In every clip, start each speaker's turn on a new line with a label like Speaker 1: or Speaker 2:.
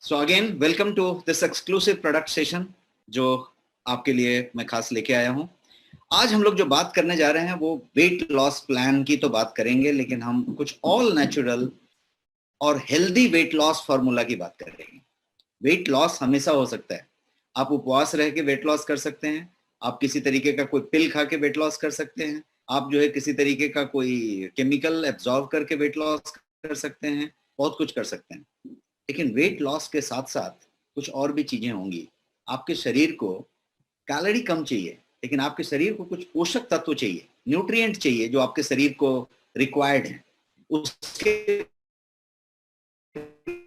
Speaker 1: So again welcome to this exclusive product session जो आपके लिए मैं खास लेके आया हूं। आज हम लोग जो बात करने जा रहे हैं वो वेट लॉस प्लान की तो बात करेंगे, लेकिन हम कुछ ऑल नेचुरल और हेल्दी वेट लॉस फार्मूला की बात करेंगे। वेट लॉस हमेशा हो सकता है। आप उपवास रह के वेट लॉस कर सकते हैं, आप किसी तरीके का कोई पिल खा के वेट लॉस कर सकते हैं, आप जो है किसी तरीके का कोई केमिकल एब्जॉर्ब करके वेट लॉस कर सकते हैं, बहुत कुछ कर सकते हैं। लेकिन वेट लॉस के साथ साथ कुछ और भी चीजें होंगी। आपके शरीर को कैलोरी कम चाहिए, लेकिन आपके शरीर को कुछ पोषक तत्व चाहिए, न्यूट्रिएंट चाहिए जो आपके शरीर को रिक्वायर्ड है। उसके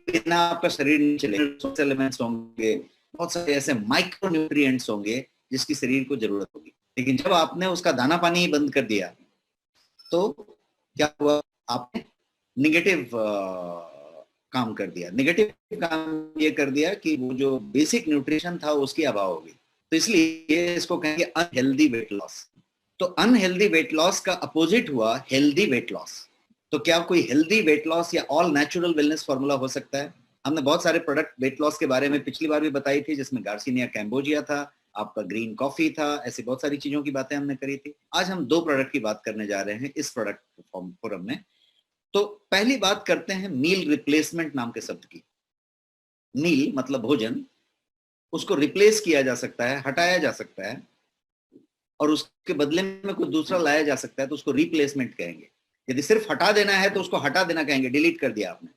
Speaker 1: बिना आपका शरीर नहीं चलेगा। एलिमेंट्स होंगे, बहुत सारे ऐसे माइक्रो न्यूट्रिएंट्स होंगे जिसकी शरीर को जरूरत होगी। लेकिन जब आपने उसका दाना पानी ही बंद कर दिया तो क्या हुआ? आपने निगेटिव काम कर दिया। निगेटिव काम ये कर दिया कि वो जो बेसिक न्यूट्रिशन था उसकी अभाव होगी। तो इसलिए इसको कहेंगे अनहेल्दी वेट लॉस। तो अनहेल्दी वेट लॉस का अपोजिट हुआ हेल्दी वेट लॉस। तो क्या कोई हेल्दी वेट लॉस या ऑल नेचुरल वेलनेस फॉर्मूला हो सकता है? हमने बहुत सारे प्रोडक्ट वेट लॉस के बारे में पिछली बार भी बताई थी, जिसमें गार्सिनिया कैम्बोजिया था, आपका ग्रीन कॉफी था, ऐसी बहुत सारी चीजों की बातें हमने करी थी। आज हम दो प्रोडक्ट की बात करने जा रहे हैं इस प्रोडक्ट फोरम में। तो पहली बात करते हैं मील रिप्लेसमेंट नाम के शब्द की। मील मतलब भोजन, उसको रिप्लेस किया जा सकता है, हटाया जा सकता है, और उसके बदले में कोई दूसरा लाया जा सकता है, तो उसको रिप्लेसमेंट कहेंगे। यदि सिर्फ हटा देना है तो उसको हटा देना कहेंगे, डिलीट कर दिया आपने।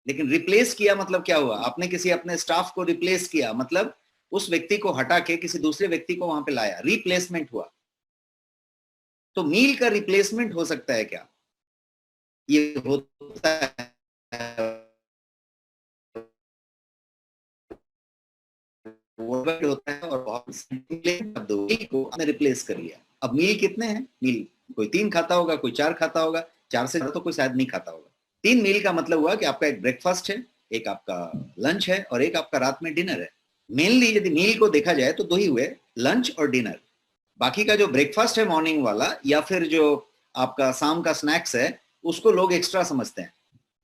Speaker 1: लेकिन रिप्लेस किया मतलब क्या हुआ? आपने किसी अपने स्टाफ को रिप्लेस किया, मतलब उस व्यक्ति को हटा के किसी दूसरे व्यक्ति को वहां पे लाया, रिप्लेसमेंट हुआ। तो मील का रिप्लेसमेंट हो सकता है क्या? ये होता है, होता है। और बहुत मील को आपने रिप्लेस कर लिया। अब मील कितने हैं? मील कोई 3 खाता होगा, कोई 4 खाता होगा, 4 से ज्यादा तो कोई शायद नहीं खाता होगा। 3 मील का मतलब हुआ कि आपका एक ब्रेकफास्ट है, एक आपका लंच है और एक आपका रात में डिनर है। मेनली यदि मील को देखा जाए तो 2 ही हुए, लंच और डिनर। बाकी का जो ब्रेकफास्ट है मॉर्निंग वाला, या फिर जो आपका शाम का स्नैक्स है, उसको लोग एक्स्ट्रा समझते हैं।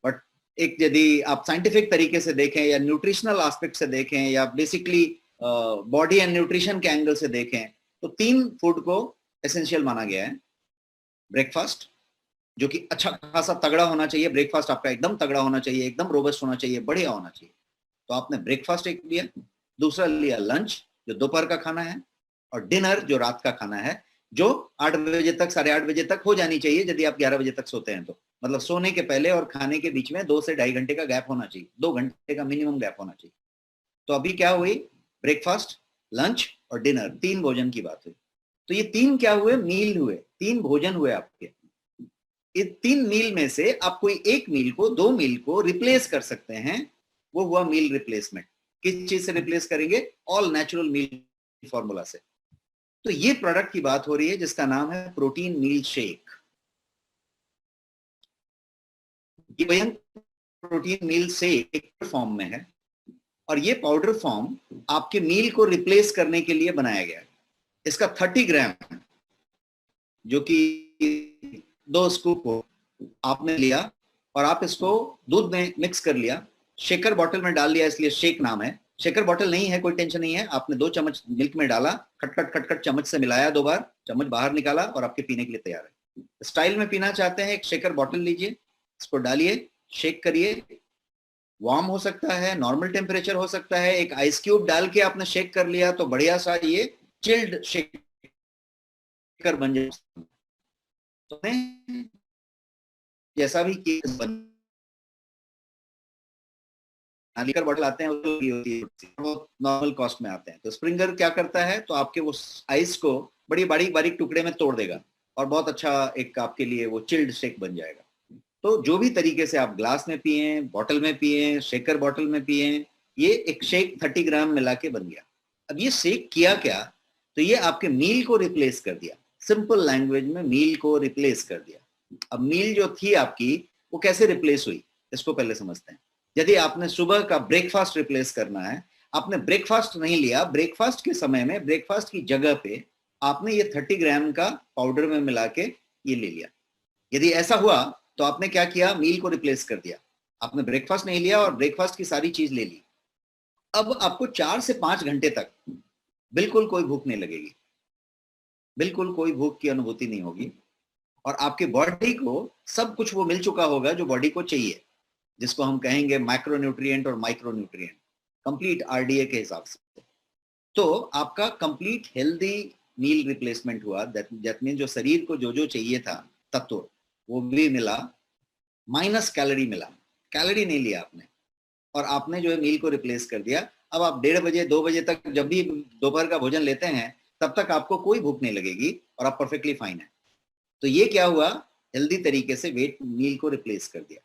Speaker 1: बट एक यदि आप साइंटिफिक तरीके से देखें या न्यूट्रिशनल एस्पेक्ट से देखें या बेसिकली बॉडी एंड न्यूट्रिशन के एंगल से देखें, तो 3 फूड को एसेंशियल माना गया है। ब्रेकफास्ट जो कि अच्छा खासा तगड़ा होना चाहिए, ब्रेकफास्ट आपका एकदम तगड़ा होना चाहिए, एकदम रोबस्ट होना चाहिए, बढ़िया होना चाहिए। तो आपने ब्रेकफास्ट एक लिया, दूसरा लिया लंच जो दोपहर का खाना है, और डिनर जो रात का खाना है, जो 8 बजे तक, 8:30 बजे तक हो जानी चाहिए यदि आप 11 बजे तक सोते हैं तो। मतलब सोने के पहले और खाने के बीच में 2 से 2.5 घंटे का गैप होना चाहिए, 2 घंटे का मिनिमम गैप होना चाहिए। तो अभी क्या हुई? ब्रेकफास्ट, लंच और डिनर, 3 भोजन की बात हुई। तो ये 3 क्या हुए? मील हुए, 3 भोजन हुए आपके। इन 3 मील में से आप कोई एक मील को, 2 मील को रिप्लेस कर सकते हैं। वो हुआ मील रिप्लेसमेंट। किस चीज से रिप्लेस करेंगे? ऑल नेचुरल मील फॉर्मूला से। तो ये प्रोडक्ट की बात हो रही है जिसका नाम है प्रोटीन मील शेक। ये प्रोटीन मील शेक फॉर्म में है, और ये पाउडर फॉर्म आपके मील को रिप्लेस करने के लिए बनाया गया है। इसका 30 ग्राम, जो कि 2 स्कूप को आपने लिया और आप इसको दूध में मिक्स कर लिया, शेकर बॉटल में डाल लिया, इसलिए शेक नाम है। शेकर बॉटल नहीं है, कोई टेंशन नहीं है। आपने 2 चम्मच मिल्क में डाला, खटखट खटखट चम्मच से मिलाया, 2 बार चम्मच बाहर निकाला और आपके पीने के लिए तैयार है। स्टाइल में पीना चाहते हैं, एक शेकर बॉटल लीजिए, इसको डालिए, शेक करिए। वार्म हो सकता है, नॉर्मल टेम्परेचर हो सकता है। एक आइस क्यूब डाल के आपने शेक कर लिया तो बढ़िया सा ये चिल्ड शेकर बन जाए। तो जैसा भी लीकर बॉटल आते हैं वो नॉर्मल कॉस्ट में आते हैं। तो स्प्रिंगर क्या करता है? तो आपके वो आइस को बड़ी बारीक बारीक टुकड़े में तोड़ देगा और बहुत अच्छा एक आपके लिए वो चिल्ड शेक बन जाएगा। तो जो भी तरीके से आप ग्लास में पिए, बॉटल में पिए, शेकर बॉटल में पिए, ये एक शेक 30 ग्राम मिला के बन गया। अब ये शेक किया क्या? तो ये आपके मील को रिप्लेस कर दिया। सिंपल लैंग्वेज में मील को रिप्लेस कर दिया। अब मील जो थी आपकी, वो कैसे रिप्लेस हुई, इसको पहले समझते हैं। यदि आपने सुबह का ब्रेकफास्ट रिप्लेस करना है, आपने ब्रेकफास्ट नहीं लिया, ब्रेकफास्ट के समय में ब्रेकफास्ट की जगह पे आपने ये 30 ग्राम का पाउडर में मिला के ये ले लिया। यदि ऐसा हुआ तो आपने क्या किया? मील को रिप्लेस कर दिया। आपने ब्रेकफास्ट नहीं लिया और ब्रेकफास्ट की सारी चीज ले ली। अब आपको 4 से 5 घंटे तक बिल्कुल कोई भूख नहीं लगेगी, बिल्कुल कोई भूख की अनुभूति नहीं होगी, और आपके बॉडी को सब कुछ वो मिल चुका होगा जो बॉडी को चाहिए, जिसको हम कहेंगे मैक्रोन्यूट्रिएंट और माइक्रोन्यूट्रिएंट, कंप्लीट आरडीए के हिसाब से। तो आपका कंप्लीट हेल्दी मील रिप्लेसमेंट हुआ, दैट मीन जो शरीर को जो जो चाहिए था तत्व वो भी मिला, माइनस कैलोरी मिला, कैलोरी नहीं लिया आपने, और आपने जो है मील को रिप्लेस कर दिया। अब आप 1:30 बजे 2 बजे तक जब भी दोपहर का भोजन लेते हैं तब तक आपको कोई भूख नहीं लगेगी और आप परफेक्टली फाइन है। तो ये क्या हुआ, हेल्दी तरीके से वेट मील को रिप्लेस कर दिया।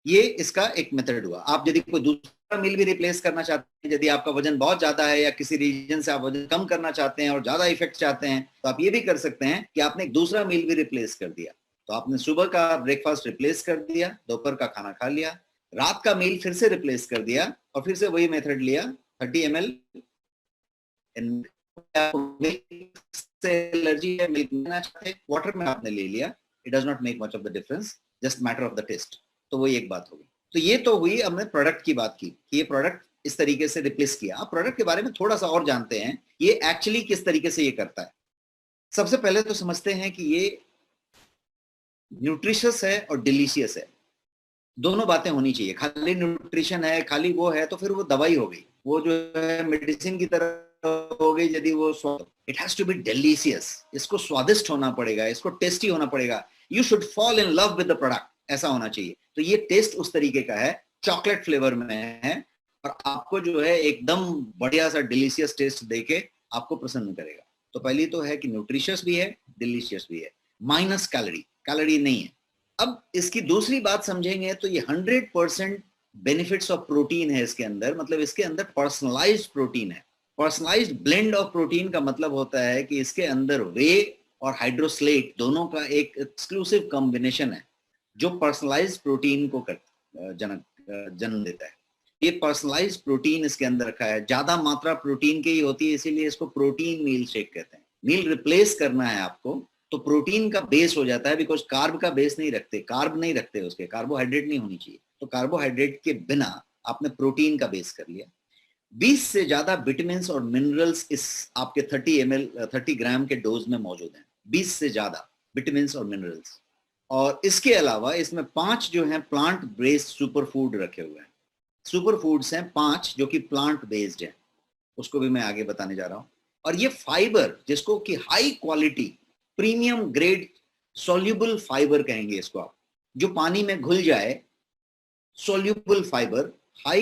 Speaker 1: ये इसका एक मेथड हुआ। आप यदि कोई दूसरा मील भी रिप्लेस करना चाहते हैं, यदि आपका वजन बहुत ज्यादा है या किसी रीजन से आप वजन कम करना चाहते हैं और ज्यादा इफेक्ट चाहते हैं, तो आप ये भी कर सकते हैं कि आपने एक दूसरा मील भी रिप्लेस कर दिया। तो आपने सुबह का ब्रेकफास्ट रिप्लेस कर दिया, दोपहर का खाना खा लिया, रात का मील फिर से रिप्लेस कर दिया और फिर से वही मेथड लिया, 30 ml से एलर्जी है, मिल्क लेना चाहते हैं, वाटर में आपने ले लिया, it does not make much of the difference, just matter of the taste. तो वही एक बात होगी। तो ये तो हुई, हमने प्रोडक्ट की बात की कि ये प्रोडक्ट इस तरीके से रिप्लेस किया। आप प्रोडक्ट के बारे में थोड़ा सा और जानते हैं, ये एक्चुअली किस तरीके से ये करता है। सबसे पहले तो समझते हैं कि ये न्यूट्रिशियस है और डिलीशियस है, दोनों बातें होनी चाहिए। खाली न्यूट्रिशन है, खाली वो है, तो फिर वो दवाई हो गई, वो जो है मेडिसिन की तरह हो गई। यदि वो it has to be delicious, इसको स्वादिष्ट होना पड़ेगा, इसको टेस्टी होना पड़ेगा, you should fall in love with the product, ऐसा होना चाहिए। तो ये टेस्ट उस तरीके का है, चॉकलेट फ्लेवर में है, और आपको जो है एकदम बढ़िया सा डिलीशियस टेस्ट देके आपको प्रसन्न करेगा। तो पहली तो है कि न्यूट्रिशियस भी है, डिलीशियस भी है, माइनस कैलोरी, कैलोरी नहीं है। अब इसकी दूसरी बात समझेंगे तो ये 100% बेनिफिट्स ऑफ प्रोटीन है इसके अंदर, मतलब इसके अंदर पर्सनलाइज्ड प्रोटीन है। पर्सनलाइज्ड ब्लेंड ऑफ प्रोटीन का मतलब होता है कि इसके अंदर वे और हाइड्रोसलेट दोनों का एक एक्सक्लूसिव कॉम्बिनेशन है जो पर्सनलाइज्ड प्रोटीन को जन्म देता है। ये पर्सनलाइज्ड प्रोटीन इसके अंदर रखा है, ज्यादा मात्रा प्रोटीन की ही होती है, इसीलिए इसको प्रोटीन मील शेक कहते हैं। मील रिप्लेस करना है आपको तो प्रोटीन का बेस हो जाता है, बिकॉज कार्ब का बेस नहीं रखते, कार्ब नहीं रखते उसके, कार्बोहाइड्रेट नहीं होनी चाहिए, तो कार्बोहाइड्रेट के बिना आपने प्रोटीन का बेस कर लिया। 20 से ज्यादा विटामिन और मिनरल्स इस आपके 30 ग्राम के डोज में मौजूद हैं, 20 से ज्यादा विटामिन और मिनरल्स। और इसके अलावा इसमें 5 जो है प्लांट बेस्ड सुपर फूड रखे हुए हैं। सुपर फूड्स हैं 5 जो कि प्लांट बेस्ड है, उसको भी मैं आगे बताने जा रहा हूं। और ये फाइबर, जिसको कि high quality premium grade soluble fibre कहेंगे इसको आप, जो पानी में घुल जाए, soluble fibre, high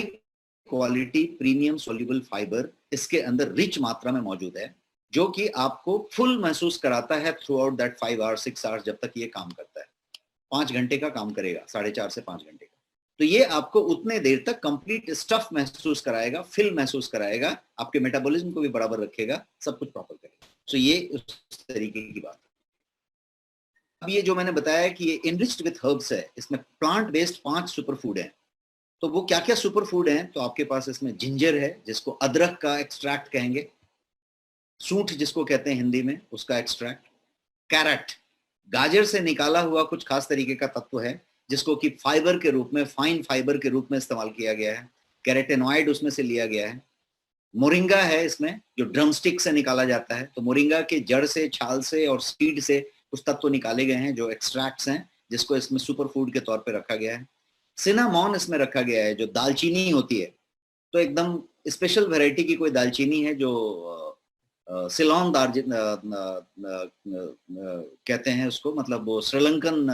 Speaker 1: quality premium soluble fibre इसके अंदर रिच मात्रा में मौजूद है, जो कि आपको फुल महसूस कराता है through out that 5 hours 6 hours, जब तक ये काम करता है। 5 घंटे का काम करेगा, 4.5 से 5 घंटे का। तो ये आपको उतने देर तक कंप्लीट स्टफ महसूस कराएगा, फिल महसूस कराएगा, आपके मेटाबॉलिज्म को भी बराबर रखेगा, सब कुछ प्रॉपर करेगा। तो ये उस तरीके की बात है। अब ये जो मैंने बताया कि ये इनरिच्ड विथ हर्ब्स है, इसमें प्लांट बेस्ड 5 सुपर फूड है। तो वो क्या क्या सुपर फूड हैं, तो आपके पास इसमें जिंजर है, जिसको अदरक का एक्सट्रैक्ट कहेंगे, सूंठ जिसको कहते हैं हिंदी में, उसका एक्सट्रैक्ट, कैरेट, गाजर से निकाला हुआ कुछ खास तरीके का तत्व है जिसको कि फाइबर के रूप में, फाइन फाइबर के रूप में इस्तेमाल किया गया है, कैरेटेनॉइड उसमें से लिया गया है। मोरिंगा है इसमें, जो ड्रमस्टिक से निकाला जाता है, तो मोरिंगा के जड़ से, छाल से और सीड से कुछ तत्व निकाले गए हैं जो एक्सट्रैक्ट्स हैं, जिसको इसमें सुपर फूड के तौर पे रखा गया है। सिनामॉन इसमें रखा गया है, जो दालचीनी होती है, तो एकदम स्पेशल वैरायटी की कोई दालचीनी है जो सिलोन कहते हैं उसको, मतलब वो श्रीलंकन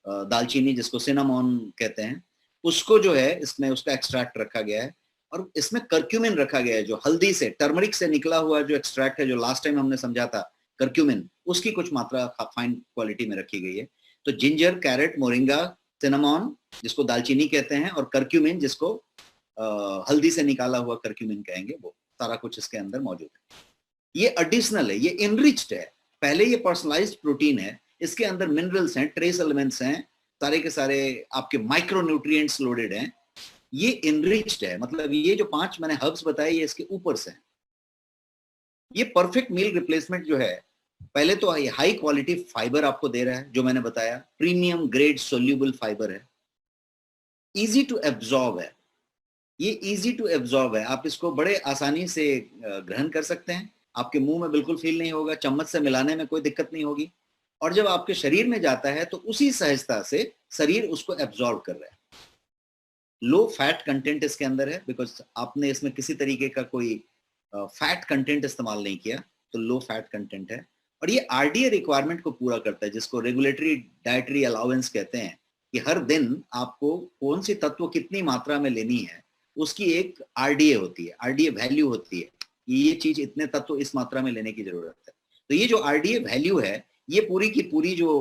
Speaker 1: दालचीनी जिसको सिनामॉन कहते हैं, उसको जो है इसमें उसका एक्सट्रैक्ट रखा गया है। और इसमें कर्क्यूमिन रखा गया है, जो हल्दी से, टर्मरिक से निकला हुआ जो एक्सट्रैक्ट है, जो लास्ट टाइम हमने समझा था कर्क्यूमिन, उसकी कुछ मात्रा फाइन क्वालिटी में रखी गई है। तो जिंजर, कैरेट, मोरिंगा, सिनामॉन जिसको दालचीनी कहते हैं, और कर्क्यूमिन जिसको हल्दी से निकाला हुआ कर्क्यूमिन कहेंगे, वो सारा कुछ इसके अंदर मौजूद है। ये एडिशनल है, ये इनरिच्ड है। पहले ये पर्सनलाइज्ड प्रोटीन है, इसके अंदर मिनरल्स हैं, ट्रेस एलिमेंट्स हैं, सारे के सारे आपके माइक्रोन्यूट्रिएंट्स लोडेड हैं। ये इनरिच्ड है, मतलब ये जो 5 मैंने हर्ब्स बताए ये इसके ऊपर से हैं। ये परफेक्ट मील रिप्लेसमेंट जो है, पहले तो हाई क्वालिटी फाइबर आपको दे रहा है, जो मैंने बताया, प्रीमियम ग्रेड सोल्यूबल फाइबर है, इजी टू एब्जॉर्ब है, ये इजी टू एब्जॉर्ब है, आप इसको बड़े आसानी से ग्रहण कर सकते हैं, आपके मुंह में बिल्कुल फील नहीं होगा, चम्मच से मिलाने में कोई दिक्कत नहीं होगी, और जब आपके शरीर में जाता है तो उसी सहजता से शरीर उसको एब्जॉर्ब कर रहा है। लो फैट कंटेंट इसके अंदर है, बिकॉज आपने इसमें किसी तरीके का कोई फैट कंटेंट इस्तेमाल नहीं किया, तो लो फैट कंटेंट है। और ये आरडीए रिक्वायरमेंट को पूरा करता है, जिसको रेगुलेटरी डाइटरी अलाउंस कहते हैं, कि हर दिन आपको कौन सी तत्व कितनी मात्रा में लेनी है, उसकी एक आरडीए होती है, आरडीए वैल्यू होती है, ये चीज इतने तत्व इस मात्रा में लेने की जरूरत है। तो ये जो आरडीए वैल्यू है, ये पूरी की पूरी जो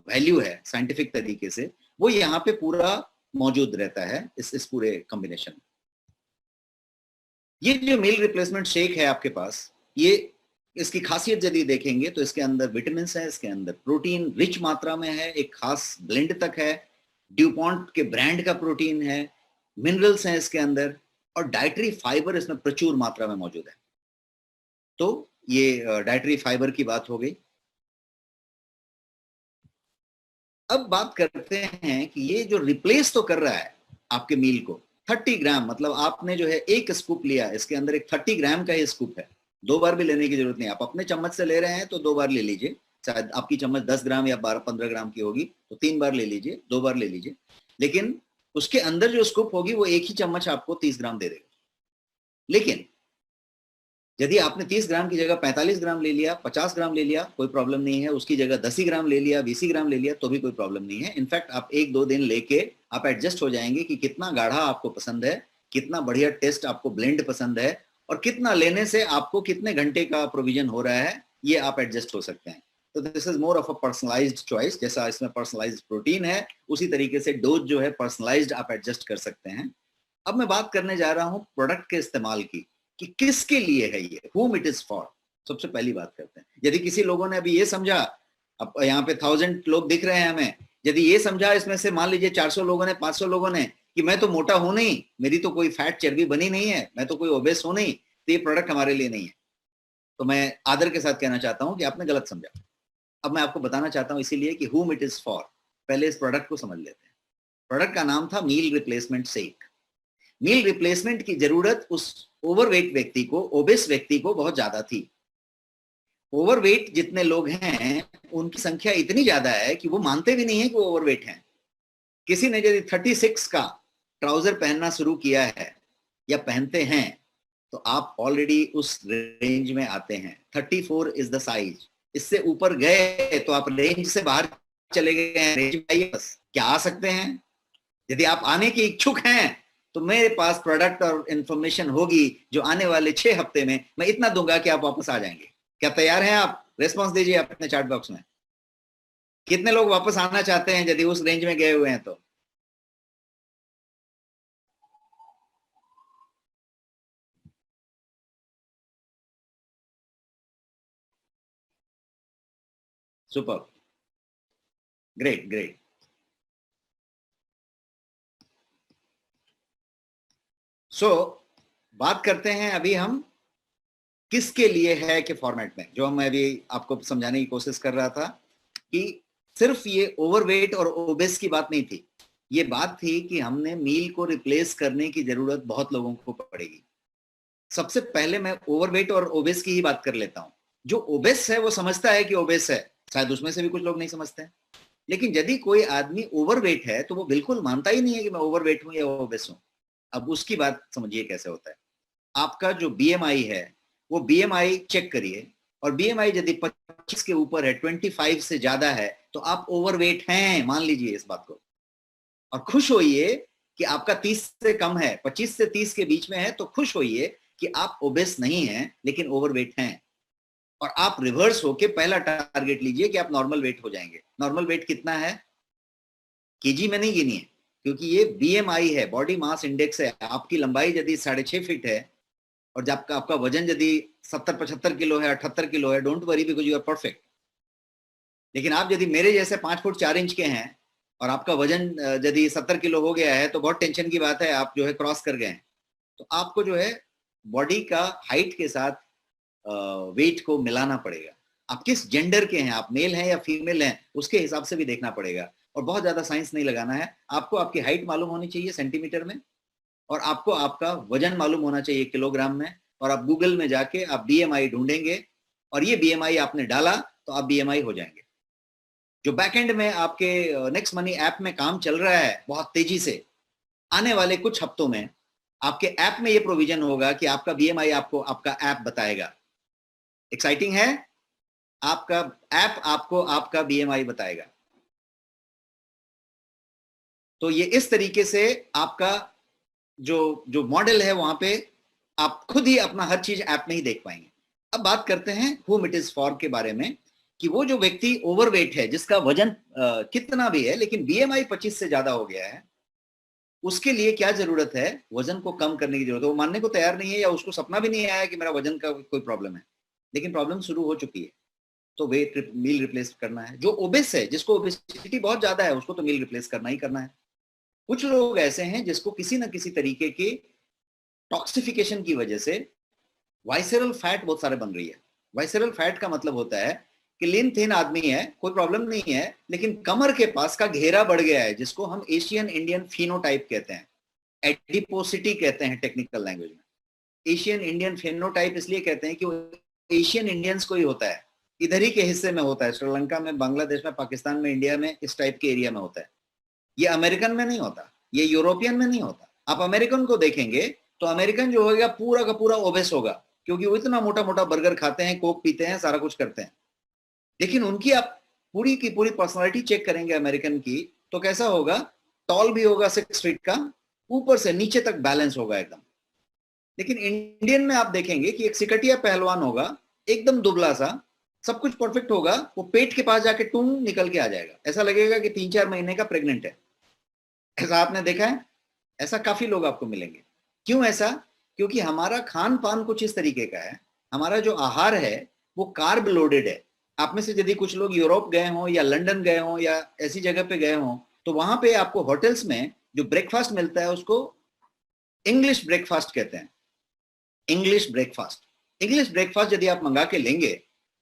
Speaker 1: वैल्यू है साइंटिफिक तरीके से, वो यहाँ पे पूरा मौजूद रहता है इस पूरे कॉम्बिनेशन में। ये जो मील रिप्लेसमेंट शेक है आपके पास, ये इसकी खासियत यदि देखेंगे तो इसके अंदर विटामिन है, इसके अंदर प्रोटीन रिच मात्रा में है, एक खास ब्लेंड तक है, ड्यूपॉन्ट के ब्रांड का प्रोटीन है, मिनरल्स हैं इसके अंदर, और डाइटरी फाइबर इसमें प्रचुर मात्रा में मौजूद है। तो ये डाइटरी फाइबर की बात हो गई। अब बात करते हैं कि ये जो रिप्लेस तो कर रहा है आपके मील को, 30 ग्राम, मतलब आपने जो है एक स्कूप लिया, इसके अंदर एक 30 ग्राम का ही स्कूप है, 2 बार भी लेने की जरूरत नहीं। आप अपने चम्मच से ले रहे हैं तो 2 बार ले लीजिए, शायद आपकी चम्मच 10 ग्राम या 12-15 ग्राम की होगी तो 3 बार ले लीजिए, 2 बार ले लीजिए, लेकिन उसके अंदर जो स्कूप होगी वो एक ही चम्मच आपको 30 ग्राम दे देगा। लेकिन यदि आपने 30 ग्राम की जगह 45 ग्राम ले लिया, 50 ग्राम ले लिया, कोई प्रॉब्लम नहीं है, उसकी जगह 10 ग्राम ले लिया, 20 ग्राम ले लिया, तो भी कोई प्रॉब्लम नहीं है। इनफैक्ट आप 1-2 दिन लेके आप एडजस्ट हो जाएंगे कि कितना गाढ़ा आपको पसंद है, कितना बढ़िया टेस्ट आपको ब्लेंड पसंद है, और कितना लेने से आपको कितने घंटे का प्रोविजन हो रहा है, ये आप एडजस्ट हो सकते हैं। तो this is more of a personalised choice, जैसा इसमें पर्सनलाइज्ड प्रोटीन है, उसी तरीके से डोज जो है पर्सनलाइज्ड आप एडजस्ट कर सकते हैं। अब मैं बात करने जा रहा हूं प्रोडक्ट के इस्तेमाल की, कि किसके लिए है ये, whom it is for। सबसे पहली बात करते हैं, यदि किसी लोगों ने अभी ये समझा, अब यहाँ पे 1000 लोग दिख रहे हैं हमें, यदि ये समझा इसमें से मान लीजिए 400 लोगों ने, 500 लोगों ने, कि मैं तो मोटा हूं नहीं, मेरी तो कोई फैट चर्बी बनी नहीं है, मैं तो कोई ओबेस हूं नहीं, तो ये प्रोडक्ट हमारे लिए नहीं है, तो मैं आदर के साथ कहना चाहता हूं कि आपने गलत समझा। अब मैं आपको बताना चाहता हूं इसीलिए कि whom it is for। पहले इस प्रोडक्ट को समझ लेते हैं। प्रोडक्ट का नाम था meal replacement shake. Meal replacement की जरूरत उस ओवरवेट व्यक्ति को, ओबेस व्यक्ति को बहुत ज्यादा थी। ओवरवेट जितने लोग हैं उनकी संख्या इतनी ज्यादा है कि वो मानते भी नहीं है कि वो ओवरवेट हैं। किसी ने यदि 36 का ट्राउजर पहनना शुरू किया है या पहनते हैं तो आप ऑलरेडी उस रेंज में आते हैं। 34 इज द साइज। इससे ऊपर गए तो आप रेंज से बाहर चले गए हैं, रेंज में आइए बस। क्या आ सकते हैं? यदि आप आने के इच्छुक हैं तो मेरे पास प्रोडक्ट और इंफॉर्मेशन होगी जो आने वाले 6 हफ्ते में मैं इतना दूंगा कि आप वापस आ जाएंगे। क्या तैयार हैं आप? रेस्पॉन्स दीजिए अपने चैट बॉक्स में। कितने लोग वापस आना चाहते हैं यदि उस रेंज में गए हुए हैं तो? Super, great great. सो बात करते हैं अभी हम किसके लिए है के फॉर्मेट में, जो मैं अभी आपको समझाने की कोशिश कर रहा था कि सिर्फ ये ओवरवेट और ओबेस की बात नहीं थी। ये बात थी कि हमने मील को रिप्लेस करने की जरूरत बहुत लोगों को पड़ेगी। सबसे पहले मैं ओवरवेट और ओबेस की ही बात कर लेता हूं। जो ओबेस है वो समझता है कि ओबेस है, शायद उसमें से भी कुछ लोग नहीं समझते हैं। लेकिन यदि कोई आदमी ओवरवेट है तो वो बिल्कुल मानता ही नहीं है कि मैं ओवरवेट हूं या ओबेस हूं। अब उसकी बात समझिए कैसे होता है। आपका जो बीएमआई है वो बीएमआई चेक करिए, और बीएमआई यदि 25 के ऊपर है, 25 से ज्यादा है, तो आप ओवरवेट हैं, मान लीजिए इस बात को। और खुश होइए कि आपका 30 से कम है, 25 से 30 के बीच में है, तो खुश होइए कि आप ओबेस नहीं हैं लेकिन ओवरवेट हैं। और आप रिवर्स होके पहला टारगेट लीजिए कि आप नॉर्मल वेट हो जाएंगे। नॉर्मल वेट कितना है? केजी में नहीं गिनी है, क्योंकि ये बीएमआई है, बॉडी मास इंडेक्स है। आपकी लंबाई यदि 6.5 फीट है और जब आपका वजन यदि 70-75 किलो है, 78 किलो है, don't worry because you are perfect. लेकिन आप यदि मेरे जैसे 5 फुट 4 इंच के हैं और आपका वजन यदि 70 किलो हो गया है तो बहुत टेंशन की बात है, आप जो है क्रॉस कर गए हैं। तो आपको जो है बॉडी का हाइट के साथ वेट को मिलाना पड़ेगा। आप किस जेंडर के हैं, आप मेल हैं या फीमेल हैं, उसके हिसाब से भी देखना पड़ेगा। और बहुत ज्यादा साइंस नहीं लगाना है आपको। आपकी हाइट मालूम होनी चाहिए सेंटीमीटर में, और आपको आपका वजन मालूम होना चाहिए किलोग्राम में, और आप गूगल में जाके आप बीएमआई ढूंढेंगे और ये बीएमआई आपने डाला तो आप बीएमआई हो जाएंगे। जो बैकएंड में आपके नेक्स्ट मनी ऐप में काम चल रहा है बहुत तेजी से, आने वाले कुछ हफ्तों में आपके ऐप में ये प्रोविजन होगा कि आपका बीएमआई आपको आपका ऐप बताएगा। एक्साइटिंग है, आपका ऐप आपको आपका बीएमआई बताएगा। तो ये इस तरीके से आपका जो जो मॉडल है वहां पे आप खुद ही अपना हर चीज ऐप में ही देख पाएंगे। अब बात करते हैं whom it is for के बारे में, कि वो जो व्यक्ति ओवरवेट है, जिसका वजन कितना भी है लेकिन बीएमआई 25 से ज्यादा हो गया है, उसके लिए क्या जरूरत है? वजन को कम करने की जरूरत है। वो मानने को तैयार नहीं है, या उसको सपना भी नहीं आया कि मेरा वजन का कोई प्रॉब्लम है, लेकिन प्रॉब्लम शुरू हो चुकी है, तो वेट मील रिप्लेस करना है। जो ओबेस है, जिसको ओबेसिटी बहुत ज्यादा है, उसको तो मील रिप्लेस करना ही करना है। कुछ लोग ऐसे हैं जिसको किसी ना किसी तरीके के टॉक्सिफिकेशन की वजह से वाइसेरल फैट बहुत सारे बन रही है। वाइसेरल फैट का मतलब होता है कि लीन थिन आदमी है, कोई प्रॉब्लम नहीं है, लेकिन कमर के पास का घेरा बढ़ गया है, जिसको हम एशियन इंडियन फिनोटाइप कहते हैं, एडिपोसिटी कहते हैं टेक्निकल लैंग्वेज में। एशियन इंडियन फिनोटाइप इसलिए कहते हैं कि वो एशियन इंडियंस को ही होता है, इधर ही के हिस्से में होता है, श्रीलंका में, बांग्लादेश में, पाकिस्तान में, इंडिया में, इस टाइप के एरिया में होता है। ये अमेरिकन में नहीं होता, ये यूरोपियन में नहीं होता। आप अमेरिकन को देखेंगे तो अमेरिकन जो होगा पूरा का पूरा ओबेस होगा, क्योंकि वो इतना मोटा मोटा बर्गर खाते हैं, कोक पीते हैं, सारा कुछ करते हैं। लेकिन उनकी आप पूरी की पूरी पर्सनालिटी चेक करेंगे अमेरिकन की, तो कैसा होगा? टॉल भी होगा 6 फीट का, ऊपर से नीचे तक बैलेंस होगा एकदम। लेकिन इंडियन में आप देखेंगे कि एक सिकटिया पहलवान होगा, एकदम दुबला सा, सब कुछ परफेक्ट होगा, वो पेट के पास जाके टूंग निकल के आ जाएगा, ऐसा लगेगा कि 3-4 महीने का प्रेग्नेंट है। ऐसा आपने देखा है? ऐसा काफी लोग आपको मिलेंगे। क्यों ऐसा? क्योंकि हमारा खान पान कुछ इस तरीके का है, हमारा जो आहार है वो कार्ब लोडेड है। आप में से यदि कुछ लोग यूरोप गए हों या लंदन गए हों या ऐसी जगह पे गए हों, तो वहां पे आपको होटल्स में जो ब्रेकफास्ट मिलता है उसको इंग्लिश ब्रेकफास्ट कहते हैं। इंग्लिश ब्रेकफास्ट, इंग्लिश ब्रेकफास्ट यदि आप मंगा के लेंगे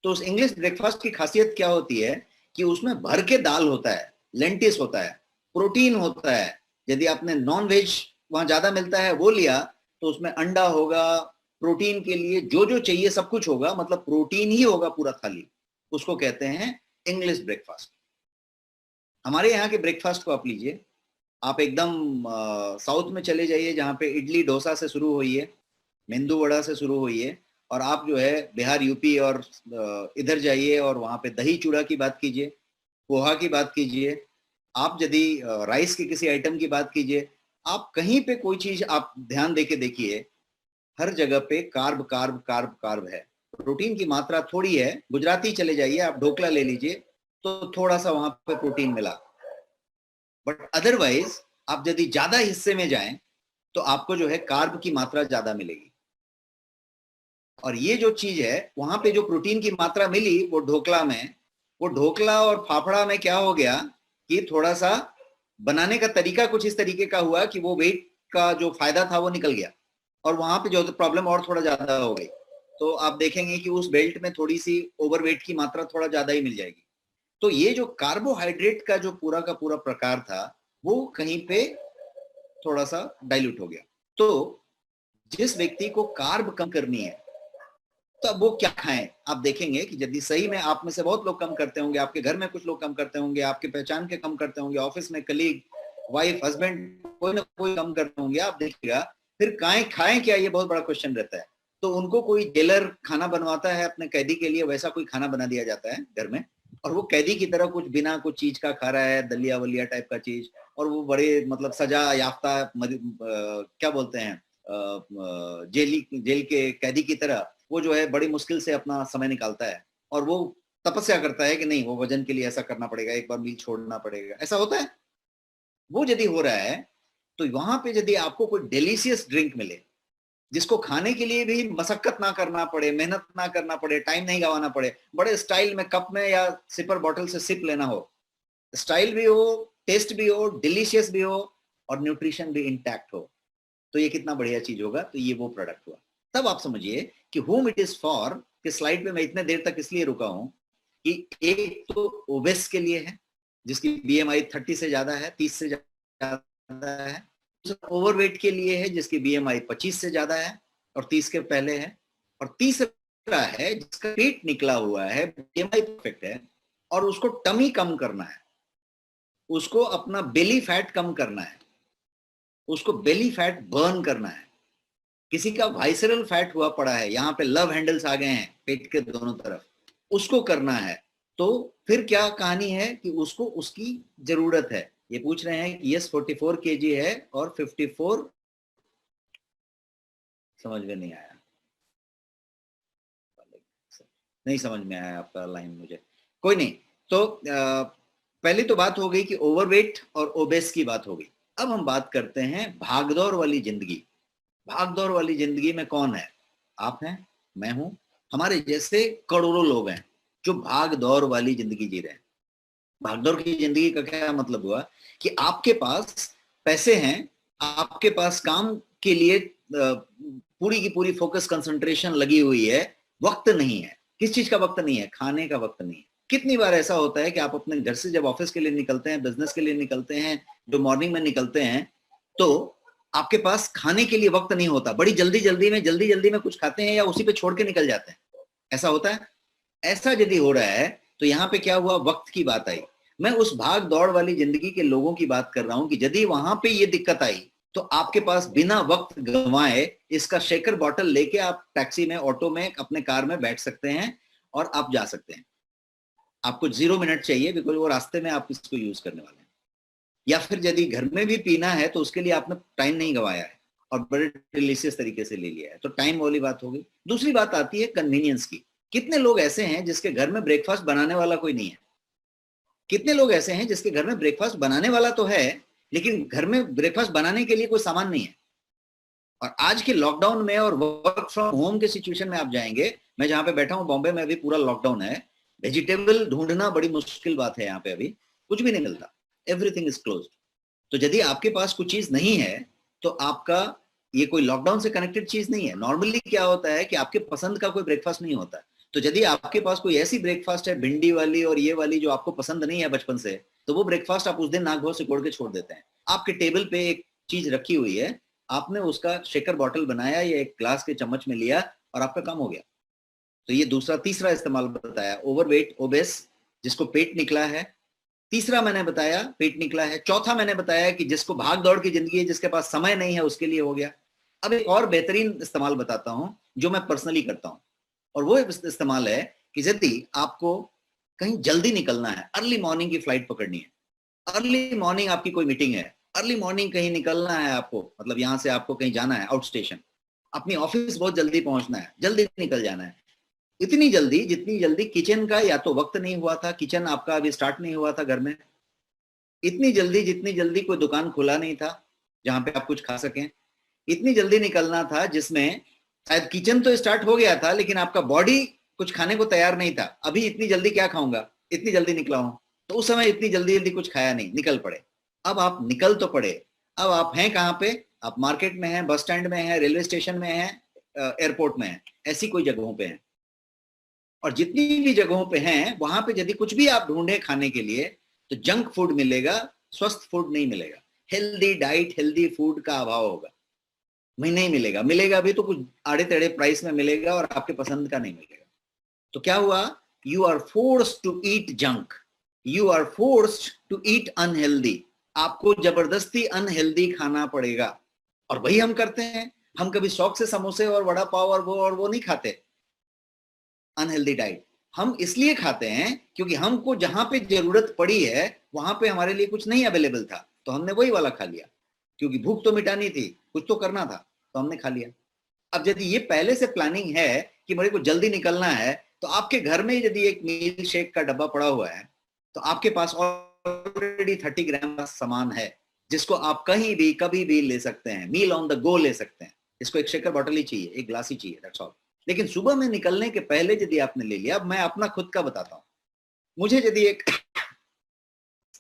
Speaker 1: तो उस इंग्लिश ब्रेकफास्ट की खासियत क्या होती है कि उसमें भर के दाल होता है, लेंटिस होता है, प्रोटीन होता है। यदि आपने नॉन वेज वहां ज्यादा मिलता है वो लिया तो उसमें अंडा होगा, प्रोटीन के लिए जो जो चाहिए सब कुछ होगा, मतलब प्रोटीन ही होगा पूरा थाली। उसको कहते हैं इंग्लिश ब्रेकफास्ट। हमारे यहाँ के ब्रेकफास्ट को आप लीजिए, आप एकदम साउथ में चले जाइए जहाँ पे इडली डोसा से शुरू हुई है, मेंदू वड़ा से शुरू हुई है, और आप जो है बिहार यूपी और इधर जाइए और वहाँ पे दही चूड़ा की बात कीजिए, पोहा की बात कीजिए, आप यदि राइस के किसी आइटम की बात कीजिए, आप कहीं पे कोई चीज आप ध्यान देके देखिए, हर जगह पे कार्ब कार्ब कार्ब कार्ब है। प्रोटीन की मात्रा थोड़ी है। गुजराती चले जाइए, आप ढोकला ले लीजिए तो थोड़ा सा वहां पे प्रोटीन मिला, बट अदरवाइज आप यदि ज्यादा हिस्से में जाएं तो आपको जो है कार्ब की मात्रा ज्यादा मिलेगी। और ये जो चीज है वहां पे जो प्रोटीन की मात्रा मिली वो ढोकला में, वो ढोकला और फाफड़ा में क्या हो गया कि थोड़ा सा बनाने का तरीका कुछ इस तरीके का हुआ कि वो वेट का जो फायदा था वो निकल गया, और वहां पे जो प्रॉब्लम और थोड़ा ज्यादा हो गई। तो आप देखेंगे कि उस बेल्ट में थोड़ी सी ओवरवेट की मात्रा थोड़ा ज्यादा ही मिल जाएगी। तो ये जो कार्बोहाइड्रेट का जो पूरा का पूरा प्रकार था वो कहीं पे थोड़ा सा डाइल्यूट हो गया। तो जिस व्यक्ति को कार्ब कम करनी है तो अब वो क्या खाएं? आप देखेंगे कि यदि सही में आप में से बहुत लोग कम करते होंगे, आपके घर में कुछ लोग कम करते होंगे, आपके पहचान के कम करते होंगे, ऑफिस में कलीग, वाइफ, हस्बैंड, कोई ना कोई कम करते होंगे, आप देखिएगा फिर खाएं क्या, ये बहुत बड़ा क्वेश्चन रहता है। तो उनको कोई जेलर खाना बनवाता है अपने कैदी के लिए, वैसा कोई खाना बना दिया जाता है घर में, और वो कैदी की तरह कुछ बिना कुछ चीज का खा रहा है, दलिया वलिया टाइप का चीज, और वो बड़े मतलब सजा याफ्ता क्या बोलते हैं जेल के कैदी की तरह वो जो है बड़ी मुश्किल से अपना समय निकालता है, और वो तपस्या करता है कि नहीं वो वजन के लिए ऐसा करना पड़ेगा, एक बार मील छोड़ना पड़ेगा, ऐसा होता है। वो यदि हो रहा है तो वहां पे यदि आपको कोई डिलीशियस ड्रिंक मिले जिसको खाने के लिए भी मशक्कत ना करना पड़े, मेहनत ना करना पड़े, टाइम नहीं गवाना पड़े, बड़े स्टाइल में कप में या सिपर बॉटल से सिप लेना हो, स्टाइल भी हो, टेस्ट भी हो, डिलीशियस भी हो, और न्यूट्रिशन भी इंटैक्ट हो, तो ये कितना बढ़िया चीज होगा। तो ये वो प्रोडक्ट हुआ। तब आप समझिए कि whom it is for कि स्लाइड पे मैं इतने देर तक इसलिए रुका हूं कि एक तो ओबेस के लिए है जिसकी बीएमआई 30 से ज्यादा है, 30 से ज्यादा है, ओवरवेट के लिए है जिसकी बीएमआई 25 से ज्यादा है और 30 के पहले है, और तीसरा है जिसका पेट निकला हुआ है, बीएमआई परफेक्ट है और उसको टमी कम करना है, उसको अपना बेली फैट कम करना है, उसको बेली फैट बर्न करना है। किसी का वाइसरल फैट हुआ पड़ा है, यहाँ पे लव हैंडल्स आ गए हैं पेट के दोनों तरफ, उसको करना है। तो फिर क्या कहानी है कि उसको उसकी जरूरत है। ये पूछ रहे हैं कि यस 44 kg है और 54, समझ में नहीं आया, नहीं समझ में आया आपका लाइन मुझे, कोई नहीं। तो पहली तो बात हो गई कि ओवरवेट और ओबेस की बात हो गई। अब हम बात करते हैं भागदौड़ वाली जिंदगी। भागदौड़ वाली जिंदगी में कौन है? आप हैं, मैं हूं, हमारे जैसे करोड़ों लोग हैं जो भाग दौड़ वाली जिंदगी जी रहे हैं। भागदौड़ की जिंदगी का क्या मतलब हुआ कि आपके पास पैसे हैं, आपके पास काम के लिए पूरी की पूरी फोकस कंसंट्रेशन लगी हुई है, वक्त नहीं है। किस चीज का वक्त नहीं है? खाने का वक्त नहीं है। कितनी बार ऐसा होता है कि आप अपने घर से जब ऑफिस के लिए निकलते हैं, बिजनेस के लिए निकलते हैं, जो मॉर्निंग में निकलते हैं, तो आपके पास खाने के लिए वक्त नहीं होता, बड़ी जल्दी जल्दी में कुछ खाते हैं या उसी पे छोड़ के निकल जाते हैं। ऐसा होता है? ऐसा यदि हो रहा है तो यहाँ पे क्या हुआ? वक्त की बात आई। मैं उस भाग दौड़ वाली जिंदगी के लोगों की बात कर रहा हूं कि यदि वहां पे ये दिक्कत आई तो आपके पास बिना वक्त गंवाए इसका शेकर बॉटल लेके आप टैक्सी में, ऑटो में, अपने कार में बैठ सकते हैं और आप जा सकते हैं। आपको 0 मिनट चाहिए बिकॉज वो रास्ते में आप इसको यूज करने वाले हैं। या फिर यदि घर में भी पीना है तो उसके लिए आपने टाइम नहीं गंवाया है और बड़े डिलीशियस तरीके से ले लिया है, तो टाइम वाली बात होगी। दूसरी बात आती है कन्वीनियंस की। कितने लोग ऐसे हैं जिसके घर में ब्रेकफास्ट बनाने वाला कोई नहीं है? कितने लोग ऐसे हैं जिसके घर में ब्रेकफास्ट बनाने वाला तो है लेकिन घर में ब्रेकफास्ट बनाने के लिए कोई सामान नहीं है? और आज के लॉकडाउन में और वर्क फ्रॉम होम के सिचुएशन में आप जाएंगे, मैं जहां पे बैठा हूं बॉम्बे में, अभी पूरा लॉकडाउन है, वेजिटेबल ढूंढना बड़ी मुश्किल बात है। यहाँ पे अभी कुछ भी नहीं मिलता, एवरीथिंग इज क्लोज्ड। तो यदि आपके पास कुछ चीज नहीं है तो आपका ये कोई लॉकडाउन से कनेक्टेड चीज नहीं है। नॉर्मली क्या होता है कि आपके पसंद का कोई ब्रेकफास्ट नहीं होता। तो यदि आपके पास कोई ऐसी ब्रेकफास्ट है भिंडी वाली और ये वाली जो आपको पसंद नहीं है बचपन से, तो वो ब्रेकफास्ट आप उस दिन नाक भर सिकोड़ के छोड़ देते हैं। आपके टेबल पे एक चीज रखी हुई है, आपने उसका शेकर बॉटल बनाया या एक ग्लास के चम्मच में लिया और आपका काम हो गया। तो ये दूसरा, तीसरा इस्तेमाल बताया, ओवरवेट, ओबेस, जिसको पेट निकला है। तीसरा मैंने बताया पेट निकला है। चौथा मैंने बताया कि जिसको भाग दौड़ की जिंदगी है, जिसके पास समय नहीं है, उसके लिए हो गया। अब एक और बेहतरीन इस्तेमाल बताता हूं जो मैं पर्सनली करता हूं, और वो इस्तेमाल है कि यदि आपको कहीं जल्दी निकलना है, अर्ली मॉर्निंग की फ्लाइट पकड़नी है, अर्ली मॉर्निंग आपकी कोई मीटिंग है, अर्ली मॉर्निंग कहीं निकलना है आपको, मतलब यहां से आपको कहीं जाना है आउट स्टेशन, अपनी ऑफिस बहुत जल्दी पहुंचना है, जल्दी निकल जाना है, इतनी जल्दी जितनी जल्दी किचन का या तो वक्त नहीं हुआ था, किचन आपका अभी स्टार्ट नहीं हुआ था घर में, इतनी जल्दी जितनी जल्दी कोई दुकान खुला नहीं था जहां पे आप कुछ खा सकें, इतनी जल्दी निकलना था जिसमें शायद किचन तो स्टार्ट हो गया था लेकिन आपका बॉडी कुछ खाने को तैयार नहीं था। अभी इतनी जल्दी क्या खाऊंगा, इतनी जल्दी निकला हूं, तो उस समय इतनी जल्दी जल्दी कुछ खाया नहीं, निकल पड़े। अब आप निकल तो पड़े, अब आप हैं कहाँ पे? आप मार्केट में हैं, बस स्टैंड में हैं, रेलवे स्टेशन में हैं, एयरपोर्ट में हैं, ऐसी कोई जगहों पे हैं। और जितनी भी जगहों पे हैं वहां पे यदि कुछ भी आप ढूंढे खाने के लिए तो जंक फूड मिलेगा, स्वस्थ फूड नहीं मिलेगा। हेल्दी डाइट, हेल्दी फूड का अभाव होगा, नहीं मिलेगा। मिलेगा भी तो कुछ आड़े टेढ़े प्राइस में मिलेगा और आपके पसंद का नहीं मिलेगा। तो क्या हुआ? You are forced to eat junk, you are forced to eat unhealthy. आपको जबरदस्ती अनहेल्दी खाना पड़ेगा और वही हम करते हैं। हम कभी शौक से समोसे और वड़ा पाव और वो नहीं खाते। अनहेल्दी डाइट हम इसलिए खाते हैं क्योंकि हमको जहां पे जरूरत पड़ी है वहां पे हमारे लिए कुछ नहीं अवेलेबल था, तो हमने वही वाला खा लिया, क्योंकि भूख तो मिटानी थी, कुछ तो करना था, तो हमने खा लिया। अब यदि ये पहले से प्लानिंग है कि मेरे को जल्दी निकलना है, तो आपके घर में यदि एक मील शेक का डब्बा पड़ा हुआ है तो आपके पास ऑलरेडी 30 ग्राम का सामान है जिसको आप कहीं भी कभी भी ले सकते हैं, मील ऑन द गो ले सकते हैं। इसको एक शेकर बॉटल ही चाहिए, एक ग्लास ही चाहिए, दैट्स ऑल। लेकिन सुबह में निकलने के पहले यदि आपने ले लिया, अब मैं अपना खुद का बताता हूं, मुझे यदि एक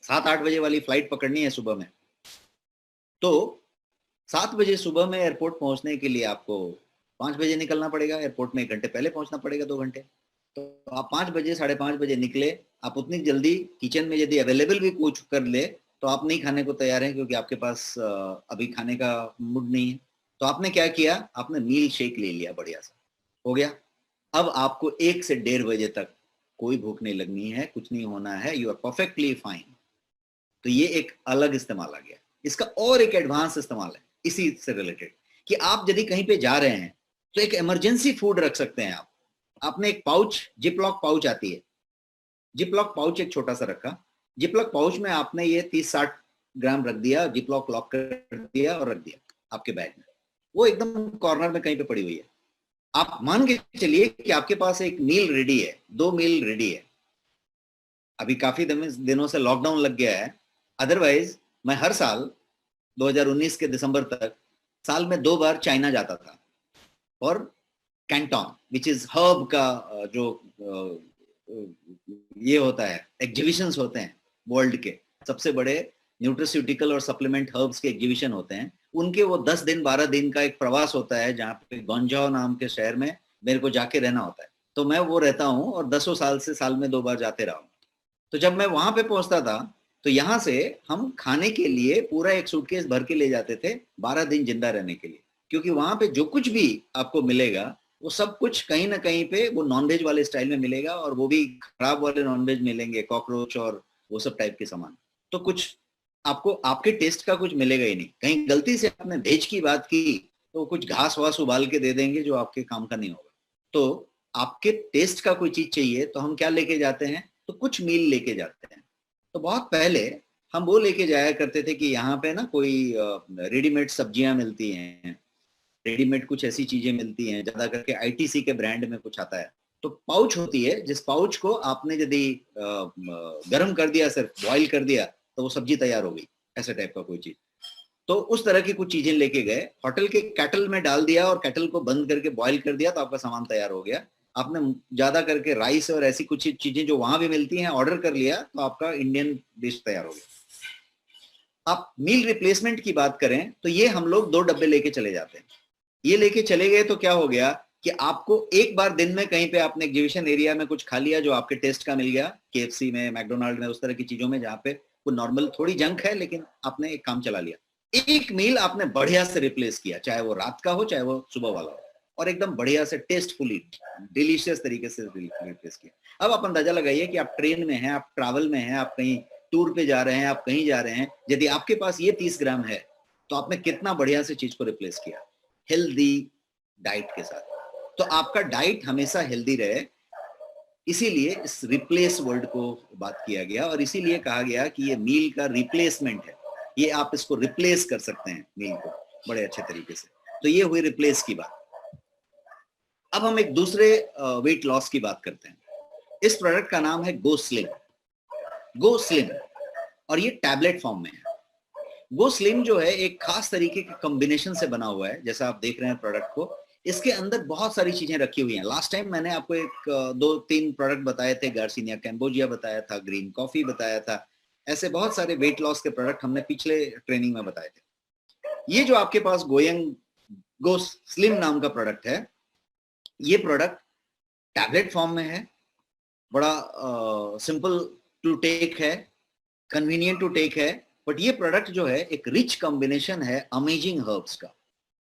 Speaker 1: 7-8 बजे वाली फ्लाइट पकड़नी है सुबह में, तो 7 बजे सुबह में एयरपोर्ट पहुंचने के लिए आपको 5 बजे निकलना पड़ेगा। एयरपोर्ट में 1 घंटे पहले पहुंचना पड़ेगा, 2 घंटे। तो आप 5 बजे, 5:30 बजे निकले, आप उतनी जल्दी किचन में यदि अवेलेबल भी कुछ कर ले तो आप नहीं खाने को तैयार हैं क्योंकि आपके पास अभी खाने का मूड नहीं है, तो आपने क्या किया, आपने मील शेक ले लिया, बढ़िया सा हो गया। अब आपको 1 से 1:30 बजे तक कोई भूख नहीं लगनी है, कुछ नहीं होना है, यू आर परफेक्टली फाइन। तो ये एक अलग इस्तेमाल आ गया। इसका और एक एडवांस इस्तेमाल है इसी से रिलेटेड, कि आप यदि कहीं पे जा रहे हैं तो एक इमरजेंसी फूड रख सकते हैं आप। आपने एक पाउच, जिपलॉक पाउच आती है, जिपलॉक पाउच एक छोटा सा रखा, जिपलॉक पाउच में आपने ये 30-60 ग्राम रख दिया, जिपलॉक लॉक कर दिया और रख दिया आपके बैग में, वो एकदम कॉर्नर में कहीं पे पड़ी हुई है। आप मान के चलिए कि आपके पास एक मील रेडी है, 2 मील रेडी है। अभी काफी दिनों से लॉकडाउन लग गया है, अदरवाइज मैं हर साल 2019 के दिसंबर तक साल में 2 बार चाइना जाता था, और कैंटोन विच इज हर्ब का जो ये होता है, एग्जीबिशंस होते हैं वर्ल्ड के सबसे बड़े न्यूट्रिस्यूटिकल और सप्लीमेंट हर्ब्स के एग्जीबिशन होते हैं, उनके वो 10 दिन 12 दिन का एक प्रवास होता है जहाँ पे गोंजाओ नाम के शहर में मेरे को जाके रहना होता है। तो मैं वो रहता हूँ और 10 साल से साल में 2 बार जाते रहा हूँ। तो जब मैं वहां पे पहुंचता था तो यहाँ से हम खाने के लिए पूरा एक सूटकेस भर के ले जाते थे 12 दिन जिंदा रहने के लिए, क्योंकि वहां पे जो कुछ भी आपको मिलेगा वो सब कुछ कहीं ना कहीं पे वो नॉनवेज वाले स्टाइल में मिलेगा, और वो भी खराब वाले नॉनवेज मिलेंगे, कॉकरोच और वो सब टाइप के सामान। तो कुछ आपको आपके टेस्ट का कुछ मिलेगा ही नहीं। कहीं गलती से आपने वेज की बात की तो कुछ घास वास उबाल के दे देंगे जो आपके काम का नहीं होगा। तो आपके टेस्ट का कोई चीज चाहिए तो हम क्या लेके जाते हैं, तो कुछ मील लेके जाते हैं। तो बहुत पहले हम वो लेके जाया करते थे कि यहाँ पे ना कोई रेडीमेड सब्जियां मिलती हैं, रेडीमेड कुछ ऐसी चीजें मिलती हैं, ज्यादा करके आईटीसी के ब्रांड में कुछ आता है। तो पाउच होती है, जिस पाउच को आपने यदि गर्म कर दिया, सिर्फ बॉईल कर दिया, तो वो सब्जी तैयार हो गई, ऐसे टाइप का कोई चीज। तो उस तरह की कुछ चीजें लेके गए, होटल के केटल में डाल दिया और केटल को बंद करके बॉईल कर दिया, तो आपका सामान तैयार हो गया। आपने ज्यादा करके राइस और ऐसी कुछ चीजें जो वहां भी मिलती हैं ऑर्डर कर लिया, तो आपका इंडियन डिश तैयार हो गया। आप मील रिप्लेसमेंट की बात करें तो ये हम लोग 2 डब्बे लेके चले जाते हैं। ये लेके चले गए तो क्या हो गया कि आपको एक बार दिन में कहीं पे आपने एग्जीबिशन एरिया में कुछ खा लिया जो आपके टेस्ट का मिल गया, केएफसी में, मैकडोनाल्ड में, उस तरह की चीजों में जहाँ पे वो नॉर्मल थोड़ी जंक है, लेकिन आपने एक काम चला लिया। एक मील आपने बढ़िया से रिप्लेस किया, चाहे वो रात का हो चाहे वो सुबह वाला हो, और एकदम बढ़िया से टेस्टफुली डिलीशियस तरीके से रिप्लेस किया। अब आप अंदाजा लगाइए कि आप ट्रेन में हैं, आप ट्रैवल में हैं, आप कहीं टूर पे जा रहे हैं, आप कहीं जा रहे हैं, यदि आपके पास ये 30 ग्राम है तो आपने कितना बढ़िया से चीज को रिप्लेस किया हेल्दी डाइट के साथ। तो आपका डाइट हमेशा हेल्दी रहे, इसीलिए इस रिप्लेस वर्ड को बात किया गया, और इसीलिए कहा गया कि ये मील का रिप्लेसमेंट है, ये आप इसको रिप्लेस कर सकते हैं मील को बड़े अच्छे तरीके से। तो ये हुई रिप्लेस की बात। अब हम एक दूसरे वेट लॉस की बात करते हैं। इस प्रोडक्ट का नाम है गो स्लिम। गो स्लिम, और ये टैबलेट फॉर्म में है। गो स्लिम जो है एक खास तरीके के कॉम्बिनेशन से बना हुआ है, जैसा आप देख रहे हैं प्रोडक्ट को, इसके अंदर बहुत सारी चीजें रखी हुई हैं। लास्ट टाइम मैंने आपको एक 2-3 प्रोडक्ट बताए थे, गार्सिनिया कैम्बोजिया बताया था, ग्रीन कॉफी बताया था, ऐसे बहुत सारे वेट लॉस के प्रोडक्ट हमने पिछले ट्रेनिंग में बताए थे। ये जो आपके पास गो स्लिम नाम का प्रोडक्ट है, ये प्रोडक्ट टैबलेट फॉर्म में है, बड़ा सिंपल टू टेक है, कन्वीनियंट टू टेक है, बट ये प्रोडक्ट जो है एक रिच कॉम्बिनेशन है अमेजिंग हर्ब्स का।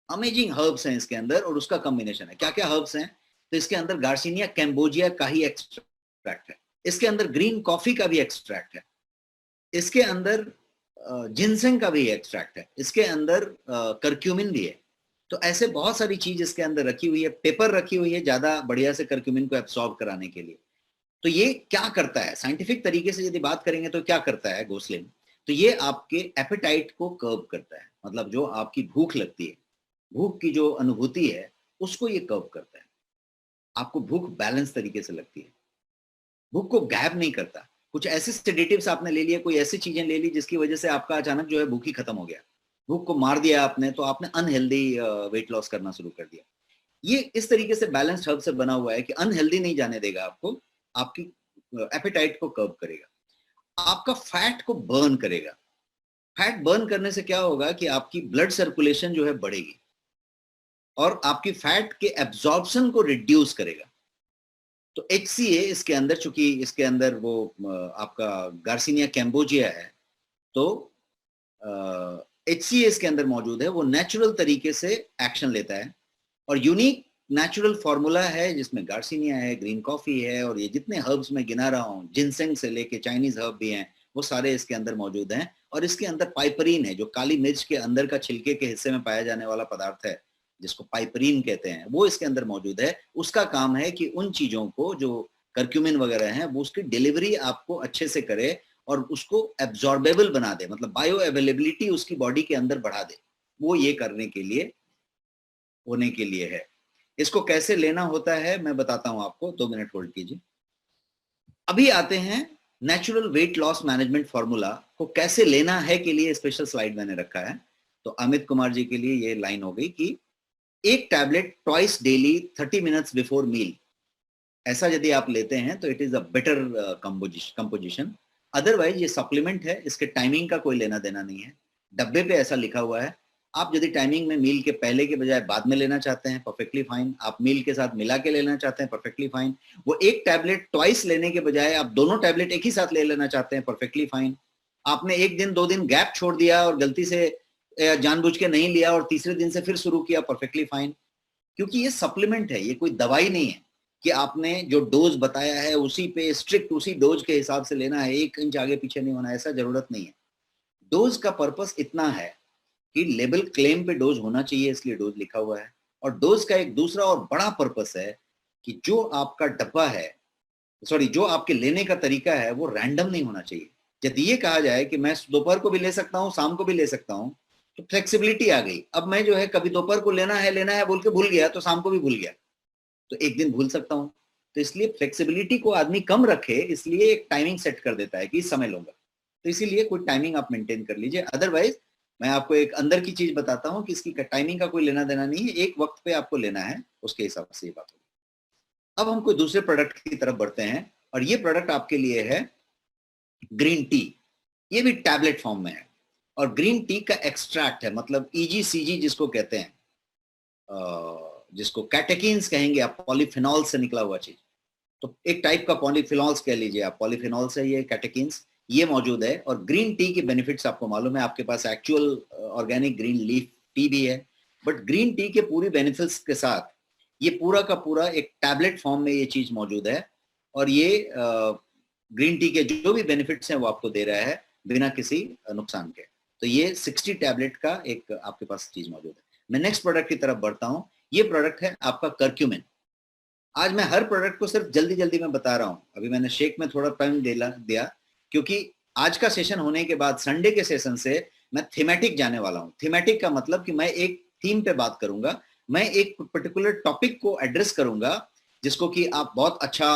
Speaker 1: अमेजिंग हर्ब्स हैं इसके अंदर, और उसका कॉम्बिनेशन है। क्या क्या हर्ब्स हैं, तो इसके अंदर गार्सिनिया कैम्बोजिया का ही एक्सट्रैक्ट है, इसके अंदर ग्रीन कॉफी का भी एक्सट्रैक्ट है, इसके अंदर जिनसेंग का भी एक्सट्रैक्ट है, इसके अंदर करक्यूमिन भी है। तो ऐसे बहुत सारी चीज इसके अंदर रखी हुई है, पेपर रखी हुई है ज्यादा बढ़िया से करक्यूमिन को एब्सॉर्ब कराने के लिए। तो ये क्या करता है साइंटिफिक तरीके से यदि बात करेंगे तो क्या करता है गोस्लिम, तो ये आपके एपेटाइट को कर्व करता है, मतलब जो आपकी भूख लगती है, भूख की जो अनुभूति है उसको ये कर्व करता है। आपको भूख बैलेंस तरीके से लगती है, भूख को गैप नहीं करता। कुछ ऐसे सेडेटिव्स आपने ले लिए, कोई ऐसी चीजें ले ली जिसकी वजह से आपका अचानक जो है भूख ही खत्म हो गया, भूख को मार दिया आपने, तो आपने अनहेल्दी वेट लॉस करना शुरू कर दिया। ये इस तरीके से बैलेंस्ड हर्ब से बना हुआ है कि अनहेल्दी नहीं जाने देगा आपको, आपकी एपेटाइट को कर्व करेगा, आपका फैट को बर्न करेगा। फैट बर्न करने से क्या होगा कि आपकी ब्लड सर्कुलेशन जो है बढ़ेगी, और आपकी फैट के एब्जॉर्प्शन को रिड्यूस करेगा। तो HCA इसके अंदर, चूंकि इसके अंदर वो आपका गार्सिनिया कैम्बोजिया है, तो HCA के अंदर मौजूद है, वो नेचुरल तरीके से एक्शन लेता है और यूनिक नेचुरल फॉर्मूला है जिसमें गार्सिनिया है, ग्रीन कॉफी है और ये जितने हर्ब्स मैं गिना रहा हूँ, जिनसेंग से लेके चाइनीज हर्ब भी हैं, वो सारे इसके अंदर मौजूद हैं। और इसके अंदर पाइपरीन है, जो काली मिर्च के अंदर का छिलके के हिस्से में पाया जाने वाला पदार्थ है जिसको पाइपरीन कहते हैं, वो इसके अंदर मौजूद है। उसका काम है कि उन चीजों को जो कर्क्यूमिन वगैरह हैं वो उसकी डिलीवरी आपको अच्छे से करे और उसको एब्जॉर्बेबल बना दे, मतलब बायो अवेलेबिलिटी उसकी बॉडी के अंदर बढ़ा दे। वो ये करने के लिए होने के लिए है। इसको कैसे लेना होता है मैं बताता हूं आपको, 2 मिनट होल्ड कीजिए। अभी आते हैं natural weight loss management formula को कैसे लेना है के लिए स्पेशल स्लाइड मैंने रखा है। तो अमित कुमार जी के लिए ये लाइन हो गई कि एक tablet twice daily 30 minutes before meal, ऐसा यदि आप लेते हैं तो it is a better composition. Otherwise ये सप्लीमेंट है, इसके टाइमिंग का कोई लेना देना नहीं है। डब्बे पे ऐसा लिखा हुआ है। आप यदि टाइमिंग में मील के पहले के बजाय बाद में लेना चाहते हैं, परफेक्टली फाइन। आप मील के साथ मिला के लेना चाहते हैं, परफेक्टली फाइन। वो एक टैबलेट ट्वाइस लेने के बजाय आप दोनों टैबलेट एक ही साथ ले लेना चाहते हैं, परफेक्टली फाइन। आपने 1 दिन 2 दिन गैप छोड़ दिया और गलती से जानबूझ के नहीं लिया और तीसरे दिन से फिर शुरू किया, परफेक्टली फाइन। क्योंकि ये सप्लीमेंट है, ये कोई दवाई नहीं है कि आपने जो डोज बताया है उसी पे स्ट्रिक्ट उसी डोज के हिसाब से लेना है, 1 इंच आगे पीछे नहीं होना, ऐसा जरूरत नहीं है। डोज का पर्पस इतना है कि लेबल क्लेम पे डोज होना चाहिए, इसलिए डोज लिखा हुआ है। और डोज का एक दूसरा और बड़ा पर्पस है कि जो आपका डब्बा है, सॉरी जो आपके लेने का तरीका है वो रैंडम नहीं होना चाहिए। यदि ये कहा जाए कि मैं दोपहर को भी ले सकता हूँ, शाम को भी ले सकता हूँ, तो फ्लेक्सिबिलिटी आ गई। अब मैं जो है कभी दोपहर को लेना है बोल के भूल गया तो शाम को भी भूल गया, तो एक दिन भूल सकता हूँ। तो इसलिए फ्लेक्सिबिलिटी को आदमी कम रखे, इसलिए एक टाइमिंग सेट कर देता है कि इस समय लूंगा, तो इसीलिए कोई टाइमिंग आप मेंटेन कर लीजिए। अदरवाइज मैं आपको एक अंदर की चीज बताता हूँ कि इसकी टाइमिंग का कोई लेना देना नहीं है, एक वक्त पे आपको लेना है, उसके हिसाब से ये बात होगी। अब हम कोई दूसरे प्रोडक्ट की तरफ बढ़ते हैं और ये प्रोडक्ट आपके लिए है ग्रीन टी। ये भी टैबलेट फॉर्म में है और ग्रीन टी का एक्सट्रैक्ट है, मतलब EGCG जिसको कहते हैं, जिसको कैटेकिन्स कहेंगे आप, पॉलीफिनॉल से निकला हुआ चीज। तो एक टाइप का पॉलीफिनॉल्स कह लीजिए आप, पॉलीफिनॉल्स है ये, कैटेकिन्स ये मौजूद है। और ग्रीन टी के बेनिफिट्स आपको मालूम है, आपके पास actual organic green leaf tea भी है, बट ग्रीन टी के पूरी बेनिफिट्स के साथ ये पूरा का पूरा एक टैबलेट फॉर्म में ये चीज मौजूद है। और ये ग्रीन टी के जो भी बेनिफिट्स हैं वो आपको दे रहा है बिना किसी नुकसान के। तो ये 60 टैबलेट का एक आपके पास चीज मौजूद है। मैं नेक्स्ट प्रोडक्ट की तरफ बढ़ता हूँ। ये प्रोडक्ट है आपका कर्क्यूमिन। आज मैं हर प्रोडक्ट को सिर्फ जल्दी जल्दी में बता रहा हूँ। अभी मैंने शेक में थोड़ा टाइम दिया क्योंकि आज का सेशन होने के बाद संडे के सेशन से मैं थीमेटिक जाने वाला हूँ। थीमेटिक का मतलब कि मैं एक थीम पे बात करूंगा, मैं एक पर्टिकुलर टॉपिक को एड्रेस करूंगा जिसको कि आप बहुत अच्छा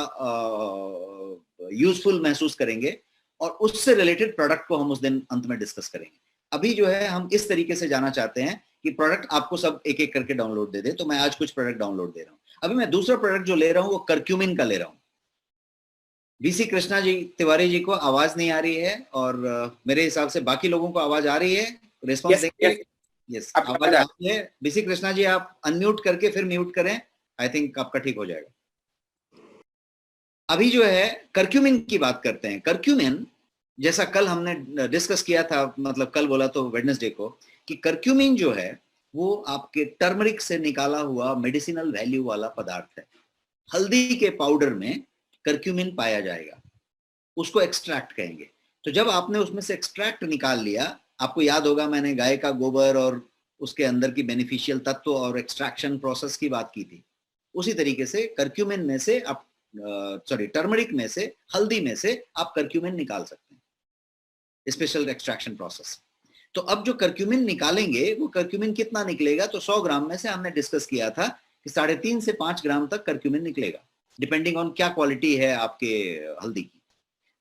Speaker 1: यूजफुल महसूस करेंगे और उससे रिलेटेड प्रोडक्ट को हम उस दिन अंत में डिस्कस करेंगे। अभी जो है हम इस तरीके से जाना चाहते हैं कि प्रोडक्ट आपको सब एक एक करके डाउनलोड दे दे, तो मैं आज कुछ प्रोडक्ट डाउनलोड दे रहा हूँ। अभी मैं दूसरा प्रोडक्ट जो ले रहा हूँ वो कर्क्यूमिन का ले रहा हूँ। बीसी कृष्णा जी तिवारी जी को आवाज नहीं आ रही है और मेरे हिसाब से बाकी लोगों को आवाज आ रही है, रिस्पॉन्स देंगे? यस, आवाज आ रही है। बीसी कृष्णा जी आप अनम्यूट करके फिर म्यूट करें, आई थिंक आपका ठीक हो जाएगा। अभी जो है कर्क्यूमिन की बात करते हैं। कर्क्यूमिन जैसा कल हमने डिस्कस किया था, मतलब कल बोला तो वेडनेसडे को, कि कर्क्यूमिन जो है वो आपके टर्मरिक से निकाला हुआ मेडिसिनल वैल्यू वाला पदार्थ है। हल्दी के पाउडर में कर्क्यूमिन पाया जाएगा, उसको एक्सट्रैक्ट कहेंगे। तो जब आपने उसमें से एक्सट्रैक्ट निकाल लिया, आपको याद होगा मैंने गाय का गोबर और उसके अंदर की बेनिफिशियल तत्व और एक्सट्रैक्शन प्रोसेस की बात की थी। उसी तरीके से कर्क्यूमिन में से आप टर्मरिक में से, हल्दी में से आप कर्क्यूमिन निकाल सकते हैं, स्पेशल एक्सट्रैक्शन प्रोसेस। तो अब जो कर्क्यूमिन निकालेंगे वो कर्क्यूमिन कितना निकलेगा, तो 100 ग्राम में से हमने डिस्कस किया था कि 3.5 से 5 ग्राम तक कर्क्यूमिन निकलेगा, डिपेंडिंग ऑन क्या क्वालिटी है आपके हल्दी की,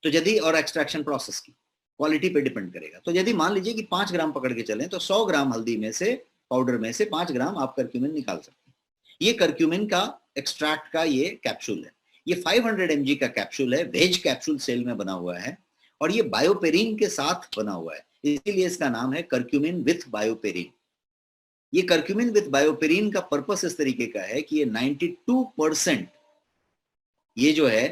Speaker 1: तो यदि और एक्सट्रैक्शन प्रोसेस की क्वालिटी पे डिपेंड करेगा। तो यदि मान लीजिए कि 5 ग्राम पकड़ के चलें तो 100 ग्राम हल्दी में से, पाउडर में से 5 ग्राम आप कर्क्यूमिन निकाल सकते हैं। ये कर्क्यूमिन का एक्सट्रैक्ट का ये कैप्सूल है। ये 500 mg का कैप्सूल है, वेज कैप्सूल सेल में बना हुआ है और ये बायोपेरिन के साथ बना हुआ है, इसीलिए इसका नाम है कर्क्यूमिन विथ बायोपेरिन। ये कर्क्यूमिन विथ बायोपेरिन का पर्पस इस तरीके का है कि ये 92% ये जो है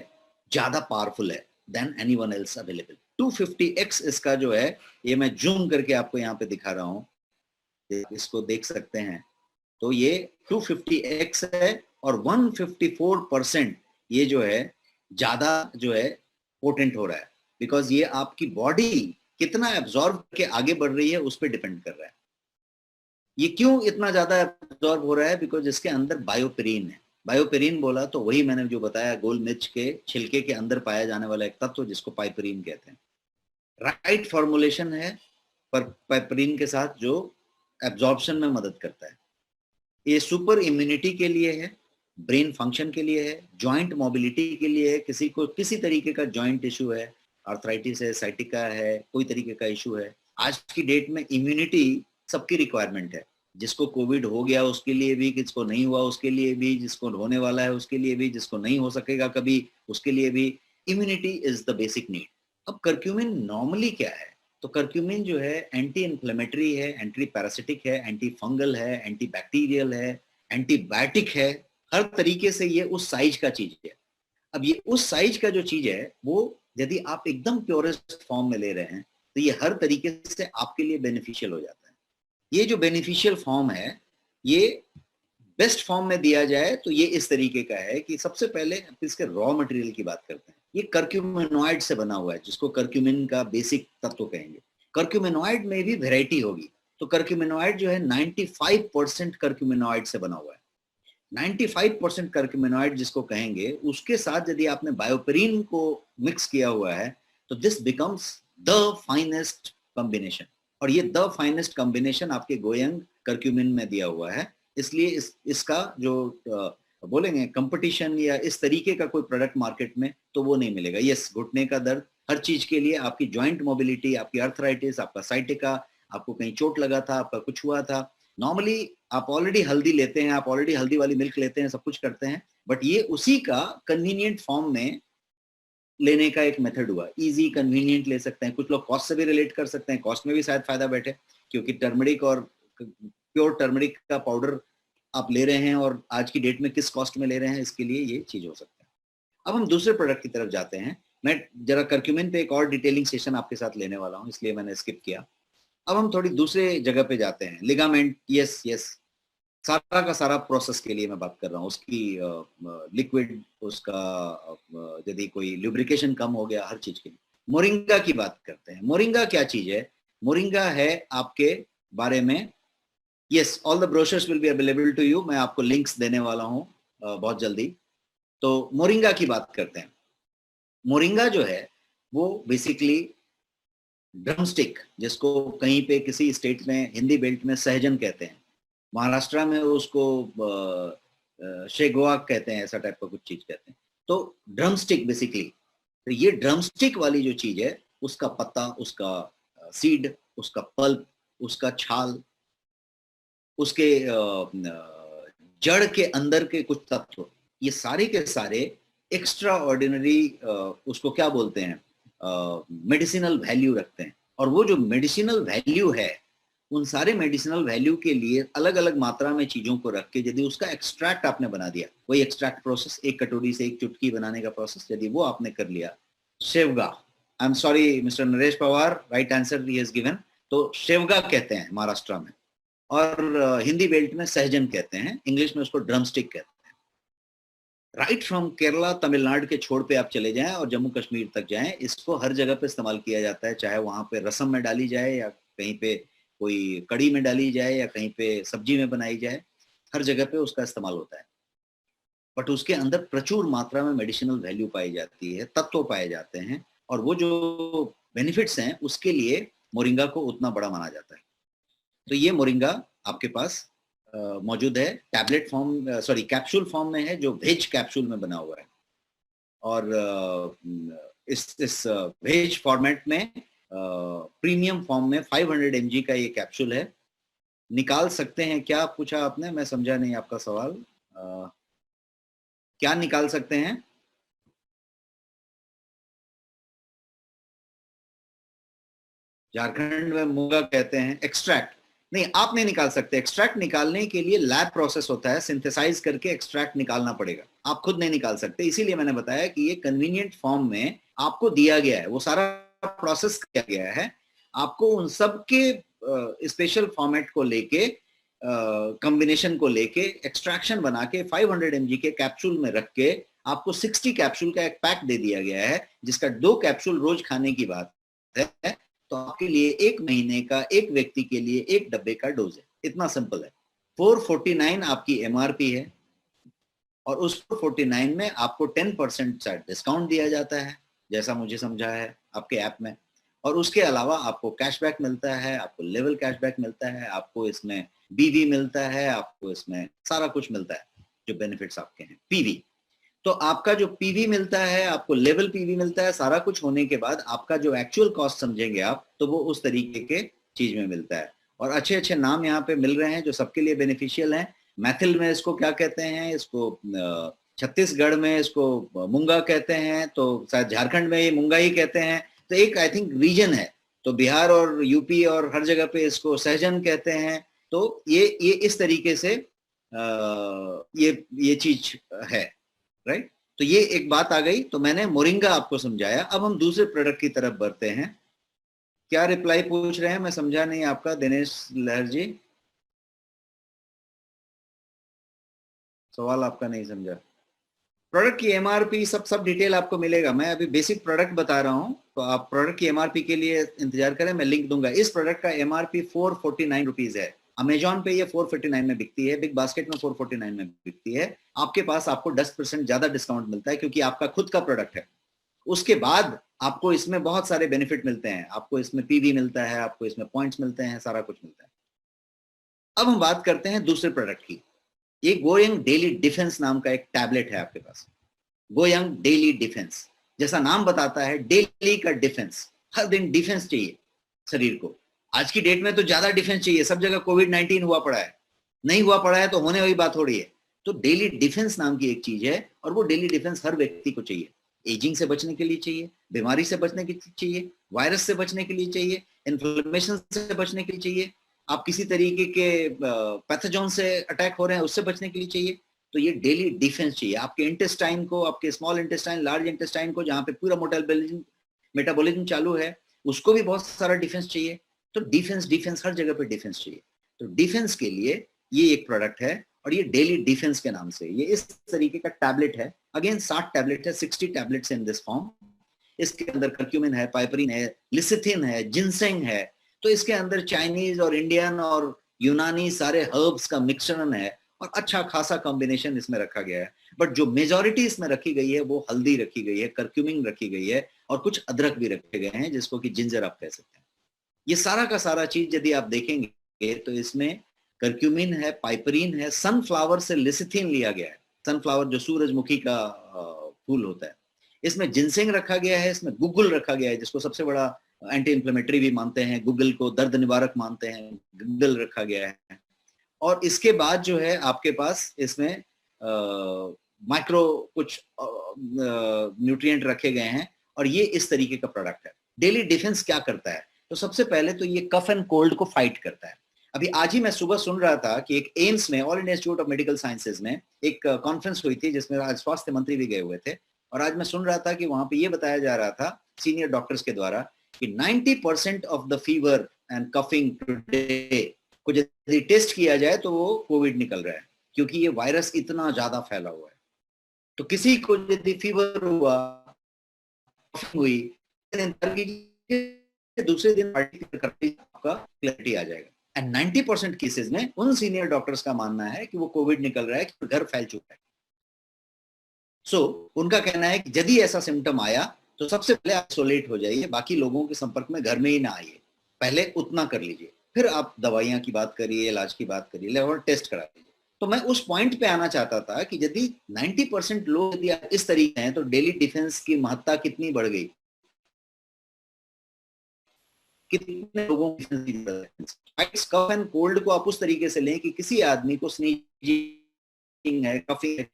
Speaker 1: ज्यादा पावरफुल है than anyone else available. 250x इसका जो है, ये मैं जूम करके आपको यहाँ पे दिखा रहा हूँ, इसको देख सकते हैं। तो ये 250x है और 154% ये जो है ज्यादा जो है पोटेंट हो रहा है, बिकॉज ये आपकी बॉडी कितना एब्जॉर्ब के आगे बढ़ रही है उस पर डिपेंड कर रहा है। ये क्यों इतना ज्यादा एब्जॉर्ब हो रहा है? बिकॉज इसके अंदर बायोपेरिन है। बायोपेरिन बोला तो वही मैंने जो बताया, गोल मिर्च के छिलके के अंदर पाया जाने वाला एक तत्व जिसको पाइपरीन कहते हैं। राइट फॉर्मुलेशन है पर पाइपरीन के साथ जो एब्जॉर्प्शन में मदद करता है। ये सुपर इम्यूनिटी के लिए है, ब्रेन फंक्शन के लिए है, जॉइंट मोबिलिटी के लिए है। किसी को किसी तरीके का जॉइंट इशू है, आर्थराइटिस है, साइटिका है, कोई तरीके का इशू है, आज की डेट में इम्यूनिटी सबकी रिक्वायरमेंट है। जिसको कोविड हो गया उसके लिए भी, जिसको नहीं हुआ उसके लिए भी, जिसको होने वाला है उसके लिए भी, जिसको नहीं हो सकेगा कभी उसके लिए भी, immunity is the basic need. अब कर्क्यूमिन नॉर्मली क्या है? तो कर्क्यूमिन जो है एंटी इन्फ्लेमेटरी है, एंटी पैरासिटिक है, एंटी फंगल है, एंटी बैक्टीरियल है, एंटीबायोटिक है। हर तरीके से ये उस साइज का चीज है। अब ये उस साइज का जो चीज है वो यदि आप एकदम प्योरेस्ट फॉर्म में ले रहे हैं तो ये हर तरीके से आपके लिए बेनिफिशियल हो जाता है। ये जो बेनिफिशियल फॉर्म है, ये बेस्ट फॉर्म में दिया जाए तो ये इस तरीके का है कि सबसे पहले इसके रॉ मटेरियल की बात करते हैं। ये कर्क्यूमिनॉइड से बना हुआ है, जिसको कर्क्यूमिन का बेसिक तत्व कहेंगे। कर्क्यूमिनॉइड में भी वैरायटी होगी। तो कर्क्यूमिनॉइड जो है 95% कर्क्यूमिनॉइड से बना हुआ है। 95% कर्क्यूमिनॉइड जिसको कहेंगे, उसके साथ यदि आपने बायोपेरिन को मिक्स किया हुआ है तो this becomes the finest combination. और ये द फाइनेस्ट कॉम्बिनेशन आपके गोयंग कर्क्यूमिन में दिया हुआ है। इसलिए इसका जो बोलेंगे कंपटीशन या इस तरीके का कोई प्रोडक्ट मार्केट में तो वो नहीं मिलेगा। यस, घुटने का दर्द, हर चीज के लिए, आपकी जॉइंट मोबिलिटी, आपकी आर्थराइटिस, आपका साइटिका, आपको कहीं चोट लगा था, आपका कुछ हुआ था, नॉर्मली आप ऑलरेडी हल्दी लेते हैं, आप ऑलरेडी हल्दी वाली मिल्क लेते हैं, सब कुछ करते हैं, बट ये उसी का कन्वीनियंट फॉर्म में लेने का एक मेथड हुआ। इजी कन्वीनियंट ले सकते हैं। कुछ लोग कॉस्ट से भी रिलेट कर सकते हैं, कॉस्ट में भी शायद फायदा बैठे, क्योंकि टर्मरिक और प्योर टर्मरिक का पाउडर आप ले रहे हैं और आज की डेट में किस कॉस्ट में ले रहे हैं, इसके लिए ये चीज हो सकता है। अब हम दूसरे प्रोडक्ट की तरफ जाते हैं। मैं जरा कर्क्यूमिन पे एक और डिटेलिंग सेशन आपके साथ लेने वाला हूँ, इसलिए मैंने स्किप किया। अब हम थोड़ी दूसरे जगह पे जाते हैं। लिगामेंट, यस, सारा का सारा प्रोसेस के लिए मैं बात कर रहा हूँ। उसकी लिक्विड, उसका यदि कोई लुब्रिकेशन कम हो गया, हर चीज के लिए। मोरिंगा की बात करते हैं। मोरिंगा क्या चीज है? मोरिंगा है आपके बारे में, yes, all the brochures will be available to you. मैं आपको लिंक्स देने वाला हूँ बहुत जल्दी। तो मोरिंगा की बात करते हैं। मोरिंगा जो है वो बेसिकली ड्रमस्टिक, जिसको कहीं पे किसी स्टेट में हिंदी बेल्ट में सहजन कहते हैं, महाराष्ट्र में उसको शेगवाक कहते हैं, ऐसा टाइप का कुछ चीज कहते हैं। तो ड्रमस्टिक बेसिकली, तो ये ड्रमस्टिक वाली जो चीज है, उसका पत्ता, उसका सीड, उसका पल्प, उसका छाल, उसके जड़ के अंदर के कुछ तत्व, ये सारे के सारे एक्स्ट्रा ऑर्डिनरी, उसको क्या बोलते हैं, मेडिसिनल वैल्यू रखते हैं। और वो जो मेडिसिनल वैल्यू है, उन सारे मेडिसिनल वैल्यू के लिए अलग अलग मात्रा में चीजों को रख के यदि उसका एक्सट्रैक्ट आपने बना दिया, वही एक्सट्रैक्ट प्रोसेस, एक कटोरी से एक चुटकी बनाने का प्रोसेस, यदि वो आपने कर लिया, शेवगा, I am sorry mister Naresh Pawar, right answer he has given. तो शेवगा कहते हैं महाराष्ट्र में, और हिंदी बेल्ट में सहजन कहते हैं, इंग्लिश में उसको ड्रमस्टिक कहते हैं। राइट फ्रॉम केरला, तमिलनाडु के छोर पे आप चले जाएं और जम्मू कश्मीर तक जाएं, इसको हर जगह पे इस्तेमाल किया जाता है, चाहे वहां पे रसम में डाली जाए या कहीं पे कोई कड़ी में डाली जाए या कहीं पे सब्जी में बनाई जाए, हर जगह पे उसका इस्तेमाल होता है। बट उसके अंदर प्रचुर मात्रा में मेडिसिनल वैल्यू पाई जाती है, तत्व पाए जाते हैं, और वो जो बेनिफिट्स हैं उसके लिए मोरिंगा को उतना बड़ा माना जाता है। तो ये मोरिंगा आपके पास मौजूद है, tablet form, sorry capsule form में है, जो वेज कैप्सूल में बना हुआ है। और इस वेज फॉर्मेट में प्रीमियम फॉर्म में 500 mg का ये कैप्सूल है। निकाल सकते हैं क्या, पूछा आपने, मैं समझा नहीं आपका सवाल। क्या निकाल सकते हैं? झारखंड में मूंगा कहते हैं। एक्सट्रैक्ट नहीं, आप नहीं निकाल सकते। एक्सट्रैक्ट निकालने के लिए लैब प्रोसेस होता है, सिंथेसाइज करके एक्सट्रैक्ट निकालना पड़ेगा, आप खुद नहीं निकाल सकते। इसीलिए मैंने बताया कि ये कन्वीनियंट फॉर्म में आपको दिया गया है, वो सारा प्रोसेस किया गया है, आपको उन सब के स्पेशल फॉर्मेट को लेके, कॉम्बिनेशन को लेके एक्सट्रैक्शन बना के 500 mg के कैप्सूल में रख के आपको 60 कैप्सूल का एक पैक दे दिया गया है, जिसका 2 कैप्सूल रोज खाने की बात है। तो आपके लिए 1 महीने का एक व्यक्ति के लिए 1 डब्बे का डोज है। इतना सिंपल है। 449 आपकी MRP है और उस 449 में आपको 10% डिस्काउंट दिया जाता है, जैसा मुझे समझा है आपके ऐप में। और उसके अलावा आपको कैशबैक मिलता है, आपको लेवल कैशबैक मिलता है, आपको इसमें BV मिलता है, आपको इसमें सारा कुछ मिलता है जो बेनिफिट्स आपके हैं। PV, तो आपका जो PV मिलता है, आपको लेवल PV मिलता है, सारा कुछ होने के बाद आपका जो एक्चुअल कॉस्ट समझेंगे आप, तो वो उस तरीके के चीज में मिलता है। और अच्छे अच्छे नाम यहाँ पे मिल रहे हैं जो सबके लिए बेनिफिशियल हैं। मैथिल में इसको क्या कहते हैं, इसको छत्तीसगढ़ में इसको मुंगा कहते हैं, तो शायद झारखंड में ये मुंगा ही कहते हैं। तो एक आई थिंक रीजन है, तो बिहार और UP और हर जगह पे इसको सहजन कहते हैं। तो ये इस तरीके से ये चीज है, राइट। तो ये एक बात आ गई, तो मैंने मोरिंगा आपको समझाया। अब हम दूसरे प्रोडक्ट की तरफ बढ़ते हैं। क्या रिप्लाई पूछ रहे हैं, मैं समझा नहीं आपका, दिनेश लहर जी, सवाल आपका नहीं समझा। प्रोडक्ट की MRP सब डिटेल आपको मिलेगा। मैं अभी बेसिक प्रोडक्ट बता रहा हूं, तो आप प्रोडक्ट की MRP के लिए इंतजार करें, मैं लिंक दूंगा। इस प्रोडक्ट का MRP 449 रुपीज है। अमेजॉन पे ये 459 में बिकती है, बिग बास्केट में 449 में बिकती है। आपके पास आपको 10% ज्यादा डिस्काउंट मिलता है क्योंकि आपका खुद का प्रोडक्ट है। उसके बाद आपको इसमें बहुत सारे बेनिफिट मिलते हैं, आपको इसमें PV मिलता है, आपको इसमें पॉइंट्स मिलते हैं, सारा कुछ मिलता है। अब हम बात करते हैं दूसरे प्रोडक्ट की। ये गोयंग डेली डिफेंस नाम का एक टैबलेट है आपके पास। गोयंग डेली डिफेंस, जैसा नाम बताता है, डेली का डिफेंस, हर दिन डिफेंस चाहिए शरीर को। आज की डेट में तो ज्यादा डिफेंस चाहिए, सब जगह कोविड-19 हुआ पड़ा है, नहीं हुआ पड़ा है तो होने वाली बात हो रही है। तो डेली डिफेंस नाम की एक चीज है, और वो डेली डिफेंस हर व्यक्ति को चाहिए। एजिंग से बचने के लिए चाहिए, बीमारी से बचने के लिए चाहिए, वायरस से बचने के लिए चाहिए, इन्फ्लेमेशन से बचने के लिए चाहिए, आप किसी तरीके के पैथोजन से अटैक हो रहे हैं उससे बचने के लिए चाहिए। तो ये डेली डिफेंस चाहिए आपके इंटेस्टाइन को, आपके स्मॉल इंटेस्टाइन, लार्ज इंटेस्टाइन को, जहाँ पे पूरा मेटाबॉलिज्म चालू है, उसको भी बहुत सारा डिफेंस चाहिए। तो डिफेंस हर जगह पे डिफेंस चाहिए। तो डिफेंस के लिए ये एक प्रोडक्ट है, और ये डेली डिफेंस के नाम से ये इस तरीके का टैबलेट है। अगेन 60 टैबलेट है, 60 टैबलेट्स इन दिस फॉर्म। इसके अंदर कर्क्यूमिन है, पाइपरिन है, लिसिथिन है, जिनसेंग है। तो इसके अंदर चाइनीज और इंडियन और यूनानी सारे हर्ब्स का मिक्सचर है, और अच्छा खासा कॉम्बिनेशन इसमें रखा गया है। बट जो मेजॉरिटी इसमें रखी गई है वो हल्दी रखी गई है, कर्क्यूमिन रखी गई है, और कुछ अदरक भी रखे गए हैं, जिसको कि जिंजर आप कह सकते हैं। ये सारा का सारा चीज यदि आप देखेंगे तो इसमें कर्क्यूमिन है, पाइपरीन है, सनफ्लावर से लिसिथिन लिया गया है। सनफ्लावर जो सूरजमुखी का फूल होता है, इसमें जिनसेंग रखा गया है, इसमें गुगल रखा गया है, जिसको सबसे बड़ा एंटी इंफ्लेमेटरी भी मानते हैं, गुगल को दर्द निवारक मानते हैं, गुगल रखा गया है। और इसके बाद जो है आपके पास इसमें माइक्रो कुछ न्यूट्रिएंट रखे गए हैं, और ये इस तरीके का प्रोडक्ट है। डेली डिफेंस क्या करता है, तो सबसे पहले तो ये कफ एंड कोल्ड को फाइट करता है। अभी आज ही मैं सुबह सुन रहा था कि एक एम्स में, all India institute of medical sciences में एक कॉन्फ्रेंस हुई थी, जिसमें आज स्वास्थ्य मंत्री भी गए हुए थे। और आज मैं सुन रहा था कि वहां पे ये बताया जा रहा था सीनियर डॉक्टर्स के द्वारा कि 90% of the fever and coughing today को यदि टेस्ट किया जाए तो वो कोविड निकल रहा है, क्योंकि ये वायरस इतना ज्यादा फैला हुआ है। तो किसी को यदि फीवर हुआ, हुई, दूसरे दिन आपका क्लैरिटी आ जाएगा। एंड 90% केसेस में उन सीनियर डॉक्टर्स का मानना है कि वो कोविड निकल रहा है, कि घर फैल चुका है। सो उनका कहना है कि यदि ऐसा सिम्टम आया तो सबसे पहले आप आइसोलेट हो जाइए, बाकी लोगों के संपर्क में घर में ही ना आइए, पहले उतना कर लीजिए, फिर आप दवाइयां की बात करिए, इलाज की बात करिए, और टेस्ट करा लीजिए। तो मैं उस पॉइंट पे आना चाहता था कि यदि 90% लोग यदि इस तरीके हैं, तो डेली डिफेंस की महत्ता कितनी बढ़ गई, कितने लोगों की कफ एंड कोल्ड को आप उस तरीके से लें कि किसी आदमी को स्नीजिंग है, कफिंग है,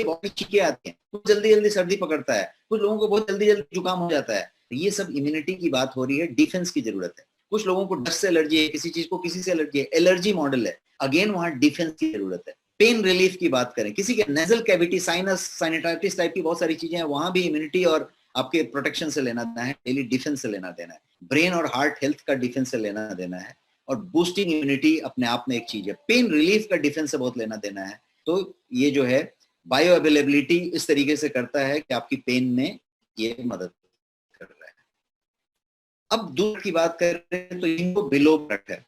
Speaker 1: बॉडी छींके आती है, कुछ जल्दी जल्दी सर्दी पकड़ता है, कुछ लोगों को बहुत जल्दी जल्दी जुकाम हो जाता है। ये सब इम्यूनिटी की बात हो रही है, डिफेंस की जरूरत है। कुछ लोगों को डस्ट से एलर्जी है, किसी चीज को किसी से एलर्जी है, एलर्जी मॉडल है, अगेन वहां डिफेंस की जरूरत है। पेन रिलीफ की बात करें, किसी के नेजल कैविटी, साइनस, साइनेटाइटिस टाइप की बहुत सारी चीजें हैं, वहां भी इम्यूनिटी और आपके प्रोटेक्शन से लेना देना है, डेली डिफेंस से लेना देना है, ब्रेन और हार्ट हेल्थ का डिफेंस से लेना देना है, और बूस्टिंग इम्यूनिटी अपने आप में एक चीज है, पेन रिलीफ का डिफेंस से बहुत लेना देना है। तो ये जो है बायो अवेलेबिलिटी इस तरीके से करता है कि आपकी पेन में ये मदद कर रहा है। अब दूर की बात करें तो इनको बिलो प्रोडक्ट है।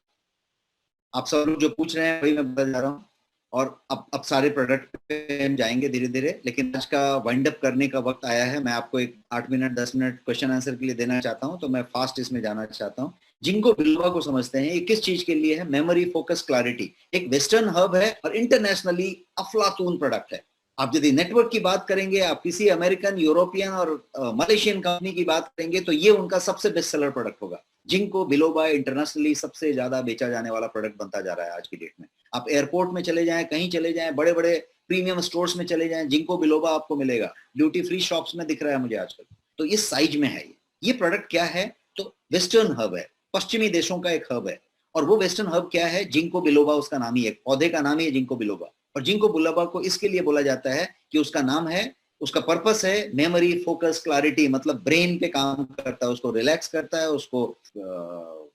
Speaker 1: आप सब लोग जो पूछ रहे हैं वही मैं बता जा रहा हूँ, और अब सारे प्रोडक्ट पे हम जाएंगे धीरे धीरे, लेकिन आज का वाइंड अप करने का वक्त आया है। मैं आपको एक 8 मिनट 10 मिनट क्वेश्चन आंसर के लिए देना चाहता हूँ, तो मैं फास्ट इसमें जाना चाहता हूँ। जिंको बिलोबा को समझते हैं, ये किस चीज के लिए है? Memory, focus, clarity. एक वेस्टर्न हब है और इंटरनेशनली अफलातून प्रोडक्ट है। आप यदि नेटवर्क की बात करेंगे, आप किसी अमेरिकन, यूरोपियन और मलेशियन कंपनी की बात करेंगे, तो ये उनका सबसे बेस्ट सेलर प्रोडक्ट होगा। जिंको बिलोबा इंटरनेशनली सबसे ज्यादा बेचा जाने वाला प्रोडक्ट बनता जा रहा है आज की डेट में। आप एयरपोर्ट में चले जाएं, कहीं चले जाएं, बड़े बड़े प्रीमियम स्टोर्स में चले जाएं, जिंको बिलोबा आपको मिलेगा। ड्यूटी फ्री शॉप्स में दिख रहा है मुझे आजकल। तो इस साइज में है ये प्रोडक्ट क्या है? तो वेस्टर्न हब है, पश्चिमी देशों का एक हब है। और वो वेस्टर्न हब क्या है? जिंको बिलोबा उसका नाम ही है, पौधे का नाम ही है जिंको बिलोबा। और जिंको बिलोबा को इसके लिए बोला जाता है कि उसका नाम है, उसका पर्पस है मेमोरी, फोकस, क्लैरिटी, मतलब ब्रेन पे काम करता है, उसको रिलैक्स करता है, उसको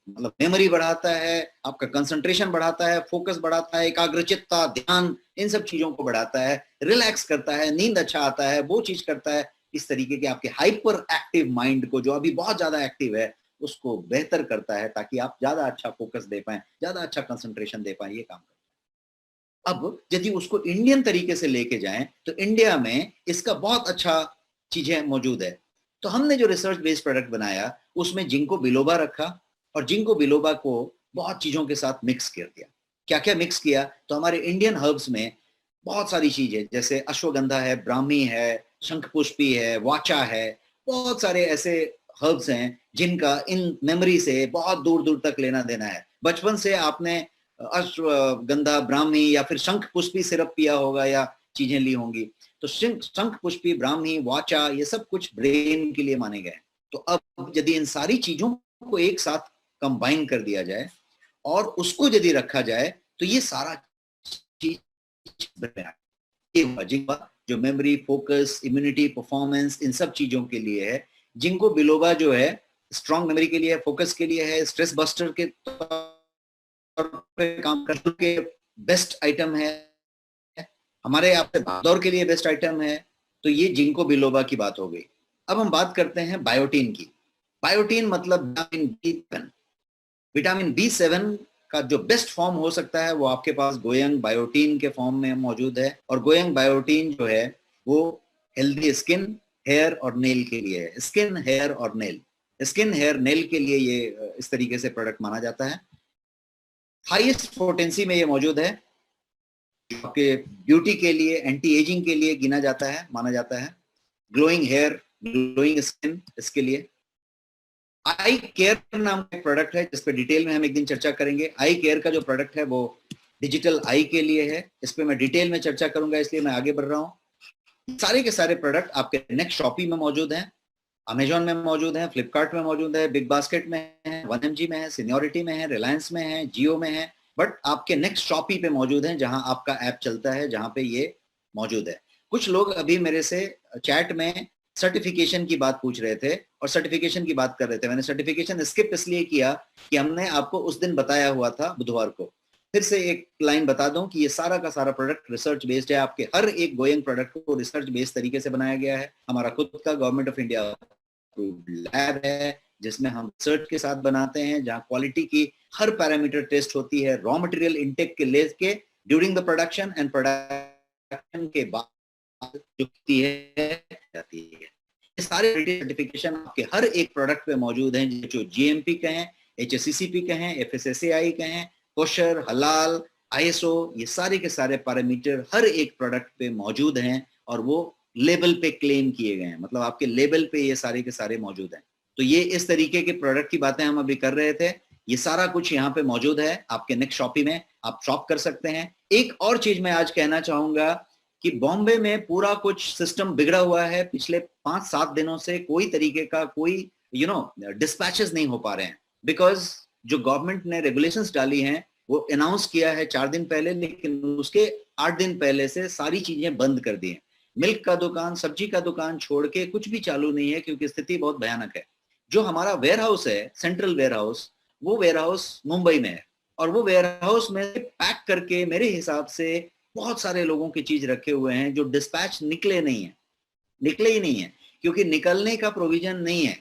Speaker 1: मतलब मेमोरी बढ़ाता है, आपका कंसंट्रेशन बढ़ाता है, फोकस बढ़ाता है, एकाग्रचित्ता, ध्यान, इन सब चीजों को बढ़ाता है, रिलैक्स करता है, नींद अच्छा आता है, वो चीज करता है। इस तरीके के आपके हाइपर एक्टिव माइंड को, जो अभी बहुत ज्यादा एक्टिव है, उसको बेहतर करता है, ताकि आप ज्यादा अच्छा फोकस दे पाए, ज्यादा अच्छा कंसंट्रेशन दे पाए, ये काम करता है। अब यदि उसको इंडियन तरीके से लेके जाएं, तो इंडिया में इसका बहुत अच्छा चीजें मौजूद है। तो हमने जो रिसर्च बेस्ड प्रोडक्ट बनाया, उसमें जिंको बिलोबा रखा, और जिंको बिलोबा को बहुत चीजों के साथ मिक्स कर दिया। क्या क्या मिक्स किया? तो हमारे इंडियन हर्ब्स में बहुत सारी चीजें, जैसे अश्वगंधा है, ब्राह्मी है, शंखपुष्पी है, वाचा है, बहुत सारे ऐसे हर्ब्स हैं जिनका इन मेमोरी से बहुत दूर दूर तक लेना देना है। बचपन से आपने अश्वगंधा, ब्राह्मी या फिर शंख पुष्पी सिरप पिया होगा या चीजें ली होंगी। तो शंख पुष्पी, ब्राह्मी, वाचा, ये सब कुछ ब्रेन के लिए माने गए। तो अब यदि इन सारी चीजों को एक साथ कंबाइन कर दिया जाए और उसको यदि रखा जाए, तो ये सारा चीज जो मेमोरी, फोकस, इम्यूनिटी, परफॉर्मेंस, इन सब चीजों के लिए है। जिंको बिलोबा जो है स्ट्रॉन्ग मेमोरी के लिए है, फोकस के लिए है, स्ट्रेस बस्टर के पे काम करने के बेस्ट आइटम है, हमारे आपसे दौर के लिए बेस्ट आइटम है। तो ये जिंको बिलोबा की बात हो गई। अब हम बात करते हैं बायोटीन की। बायोटीन मतलब विटामिन B7। विटामिन B7 का जो बेस्ट फॉर्म हो सकता है वो आपके पास गोयंग बायोटीन के फॉर्म में मौजूद है। और गोयंग बायोटीन जो है वो हेल्दी स्किन, हेयर और नेल के लिए है। स्किन, हेयर और नेल, स्किन, हेयर, नेल के लिए ये इस तरीके से प्रोडक्ट माना जाता है। हाईएस्ट पोटेंसी में ये मौजूद है, आपके ब्यूटी के लिए, एंटी एजिंग के लिए गिना जाता है, माना जाता है। ग्लोइंग हेयर, ग्लोइंग स्किन, इसके लिए। आई केयर नाम का प्रोडक्ट है जिस पे डिटेल में हम एक दिन चर्चा करेंगे। आई केयर का जो प्रोडक्ट है वो डिजिटल आई के लिए है, इस पे मैं डिटेल में चर्चा करूंगा, इसलिए मैं आगे बढ़ रहा हूँ। सारे के सारे प्रोडक्ट आपके नेक्स्ट शॉपी में मौजूद हैं, अमेजॉन में मौजूद है, फ्लिपकार्ट में मौजूद है, बिग बास्केट में है, 1mg में है, सीनियोरिटी में है, रिलायंस में है, जियो में है, बट आपके नेक्स्ट शॉपी पे मौजूद है, जहां आपका ऐप चलता है, जहां पे ये मौजूद है। कुछ लोग अभी मेरे से चैट में सर्टिफिकेशन की बात पूछ रहे थे और सर्टिफिकेशन की बात कर रहे थे। मैंने सर्टिफिकेशन स्किप इसलिए किया कि हमने आपको उस दिन बताया हुआ था बुधवार को। फिर से एक लाइन बता दूं कि ये सारा का सारा प्रोडक्ट रिसर्च बेस्ड है। आपके हर एक गोइंग प्रोडक्ट को रिसर्च बेस्ड तरीके से बनाया गया है। हमारा खुद का गवर्नमेंट ऑफ इंडिया लैब है जिसमें हम रिसर्च के साथ बनाते हैं, जहां क्वालिटी की हर पैरामीटर टेस्ट होती है, रॉ मटेरियल इनटेक के लेके during the production and production के बाद जो होती है जाती है। ये सारे सर्टिफिकेशन आपके हर एक प्रोडक्ट पे मौजूद हैं, जो जीएमपी के हैं, HACCP के हैं, FSSAI के हैं, कोशर, हलाल, ISO, ये सारे के सारे पैरामीटर हर एक प्रोडक्ट पे मौजूद हैं और वो लेबल पे क्लेम किए गए हैं। मतलब आपके लेबल पे ये सारे के सारे मौजूद हैं। तो ये इस तरीके के प्रोडक्ट की बातें हम अभी कर रहे थे। ये सारा कुछ यहाँ पे मौजूद है आपके नेक्स्ट शॉपी में, आप शॉप कर सकते हैं। एक और चीज मैं आज कहना चाहूंगा कि बॉम्बे में पूरा कुछ सिस्टम बिगड़ा हुआ है। पिछले 5-7 दिनों से कोई तरीके का कोई डिस्पैचेस नहीं हो पा रहे हैं, बिकॉज जो गवर्नमेंट ने रेगुलेशंस डाली हैं वो अनाउंस किया है 4 दिन पहले, लेकिन उसके 8 दिन पहले से सारी चीजें बंद कर दी हैं। मिल्क का दुकान, सब्जी का दुकान छोड़ के कुछ भी चालू नहीं है, क्योंकि स्थिति बहुत भयानक है। जो हमारा वेयर हाउस है, सेंट्रल वेयर हाउस, वो वेयर हाउस मुंबई में है, और वो वेयर हाउस में पैक करके मेरे हिसाब से बहुत सारे लोगों की चीज रखे हुए हैं जो डिस्पैच निकले नहीं है, निकले ही नहीं है, क्योंकि निकलने का प्रोविजन नहीं है।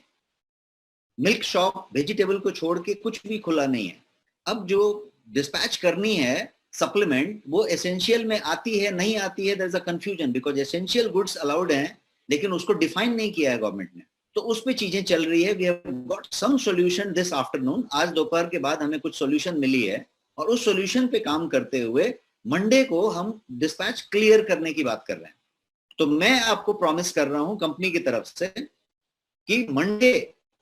Speaker 1: मिल्क शॉप, वेजिटेबल को छोड़ के कुछ भी खुला नहीं है। अब जो डिस्पैच करनी है सप्लीमेंट, वो एसेंशियल में आती है नहीं आती है, there is a confusion, because essential goods allowed हैं लेकिन उसको डिफाइन नहीं किया है गवर्नमेंट ने, तो उस पे चीजें चल रही है। We have got some solution this afternoon, आज दोपहर के बाद हमें कुछ सॉल्यूशन मिली है, और उस सॉल्यूशन पे काम करते हुए मंडे को हम डिस्पैच क्लियर करने की बात कर रहे हैं। तो मैं आपको प्रॉमिस कर रहा हूं कंपनी की तरफ से कि Monday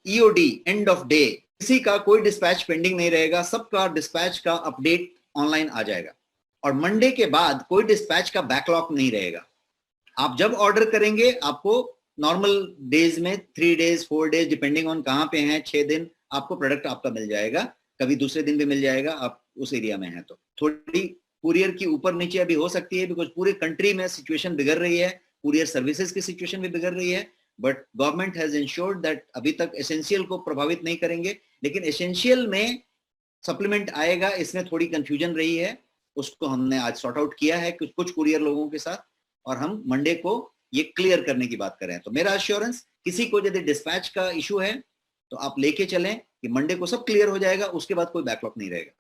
Speaker 1: EOD, end of day, किसी का कोई डिस्पैच पेंडिंग नहीं रहेगा, सबका डिस्पैच का अपडेट ऑनलाइन आ जाएगा, और मंडे के बाद कोई डिस्पैच का बैकलॉग नहीं रहेगा। आप जब ऑर्डर करेंगे आपको नॉर्मल डेज में 3 डेज 4 डेज डिपेंडिंग ऑन कहां पे हैं, 6 दिन आपको प्रोडक्ट आपका मिल जाएगा, कभी दूसरे दिन भी मिल जाएगा, आप उस एरिया में हैं तो। थोड़ी कुरियर की ऊपर नीचे अभी हो सकती है, बिकॉज पूरे कंट्री में सिचुएशन बिगड़ रही है, कुरियर सर्विसेज की सिचुएशन भी बिगड़ रही है, but government has insured that अभी तक एसेंशियल को प्रभावित नहीं करेंगे, लेकिन एसेंशियल में सप्लीमेंट आएगा, इसमें थोड़ी कंफ्यूजन रही है, उसको हमने आज सॉर्ट आउट किया है कुछ कुरियर लोगों के साथ, और हम मंडे को ये क्लियर करने की बात कर रहे हैं। तो मेरा अश्योरेंस, किसी को यदि डिस्पैच का इशू है तो आप लेके चलें कि मंडे को सब क्लियर हो जाएगा, उसके बाद कोई बैकलॉग नहीं रहेगा।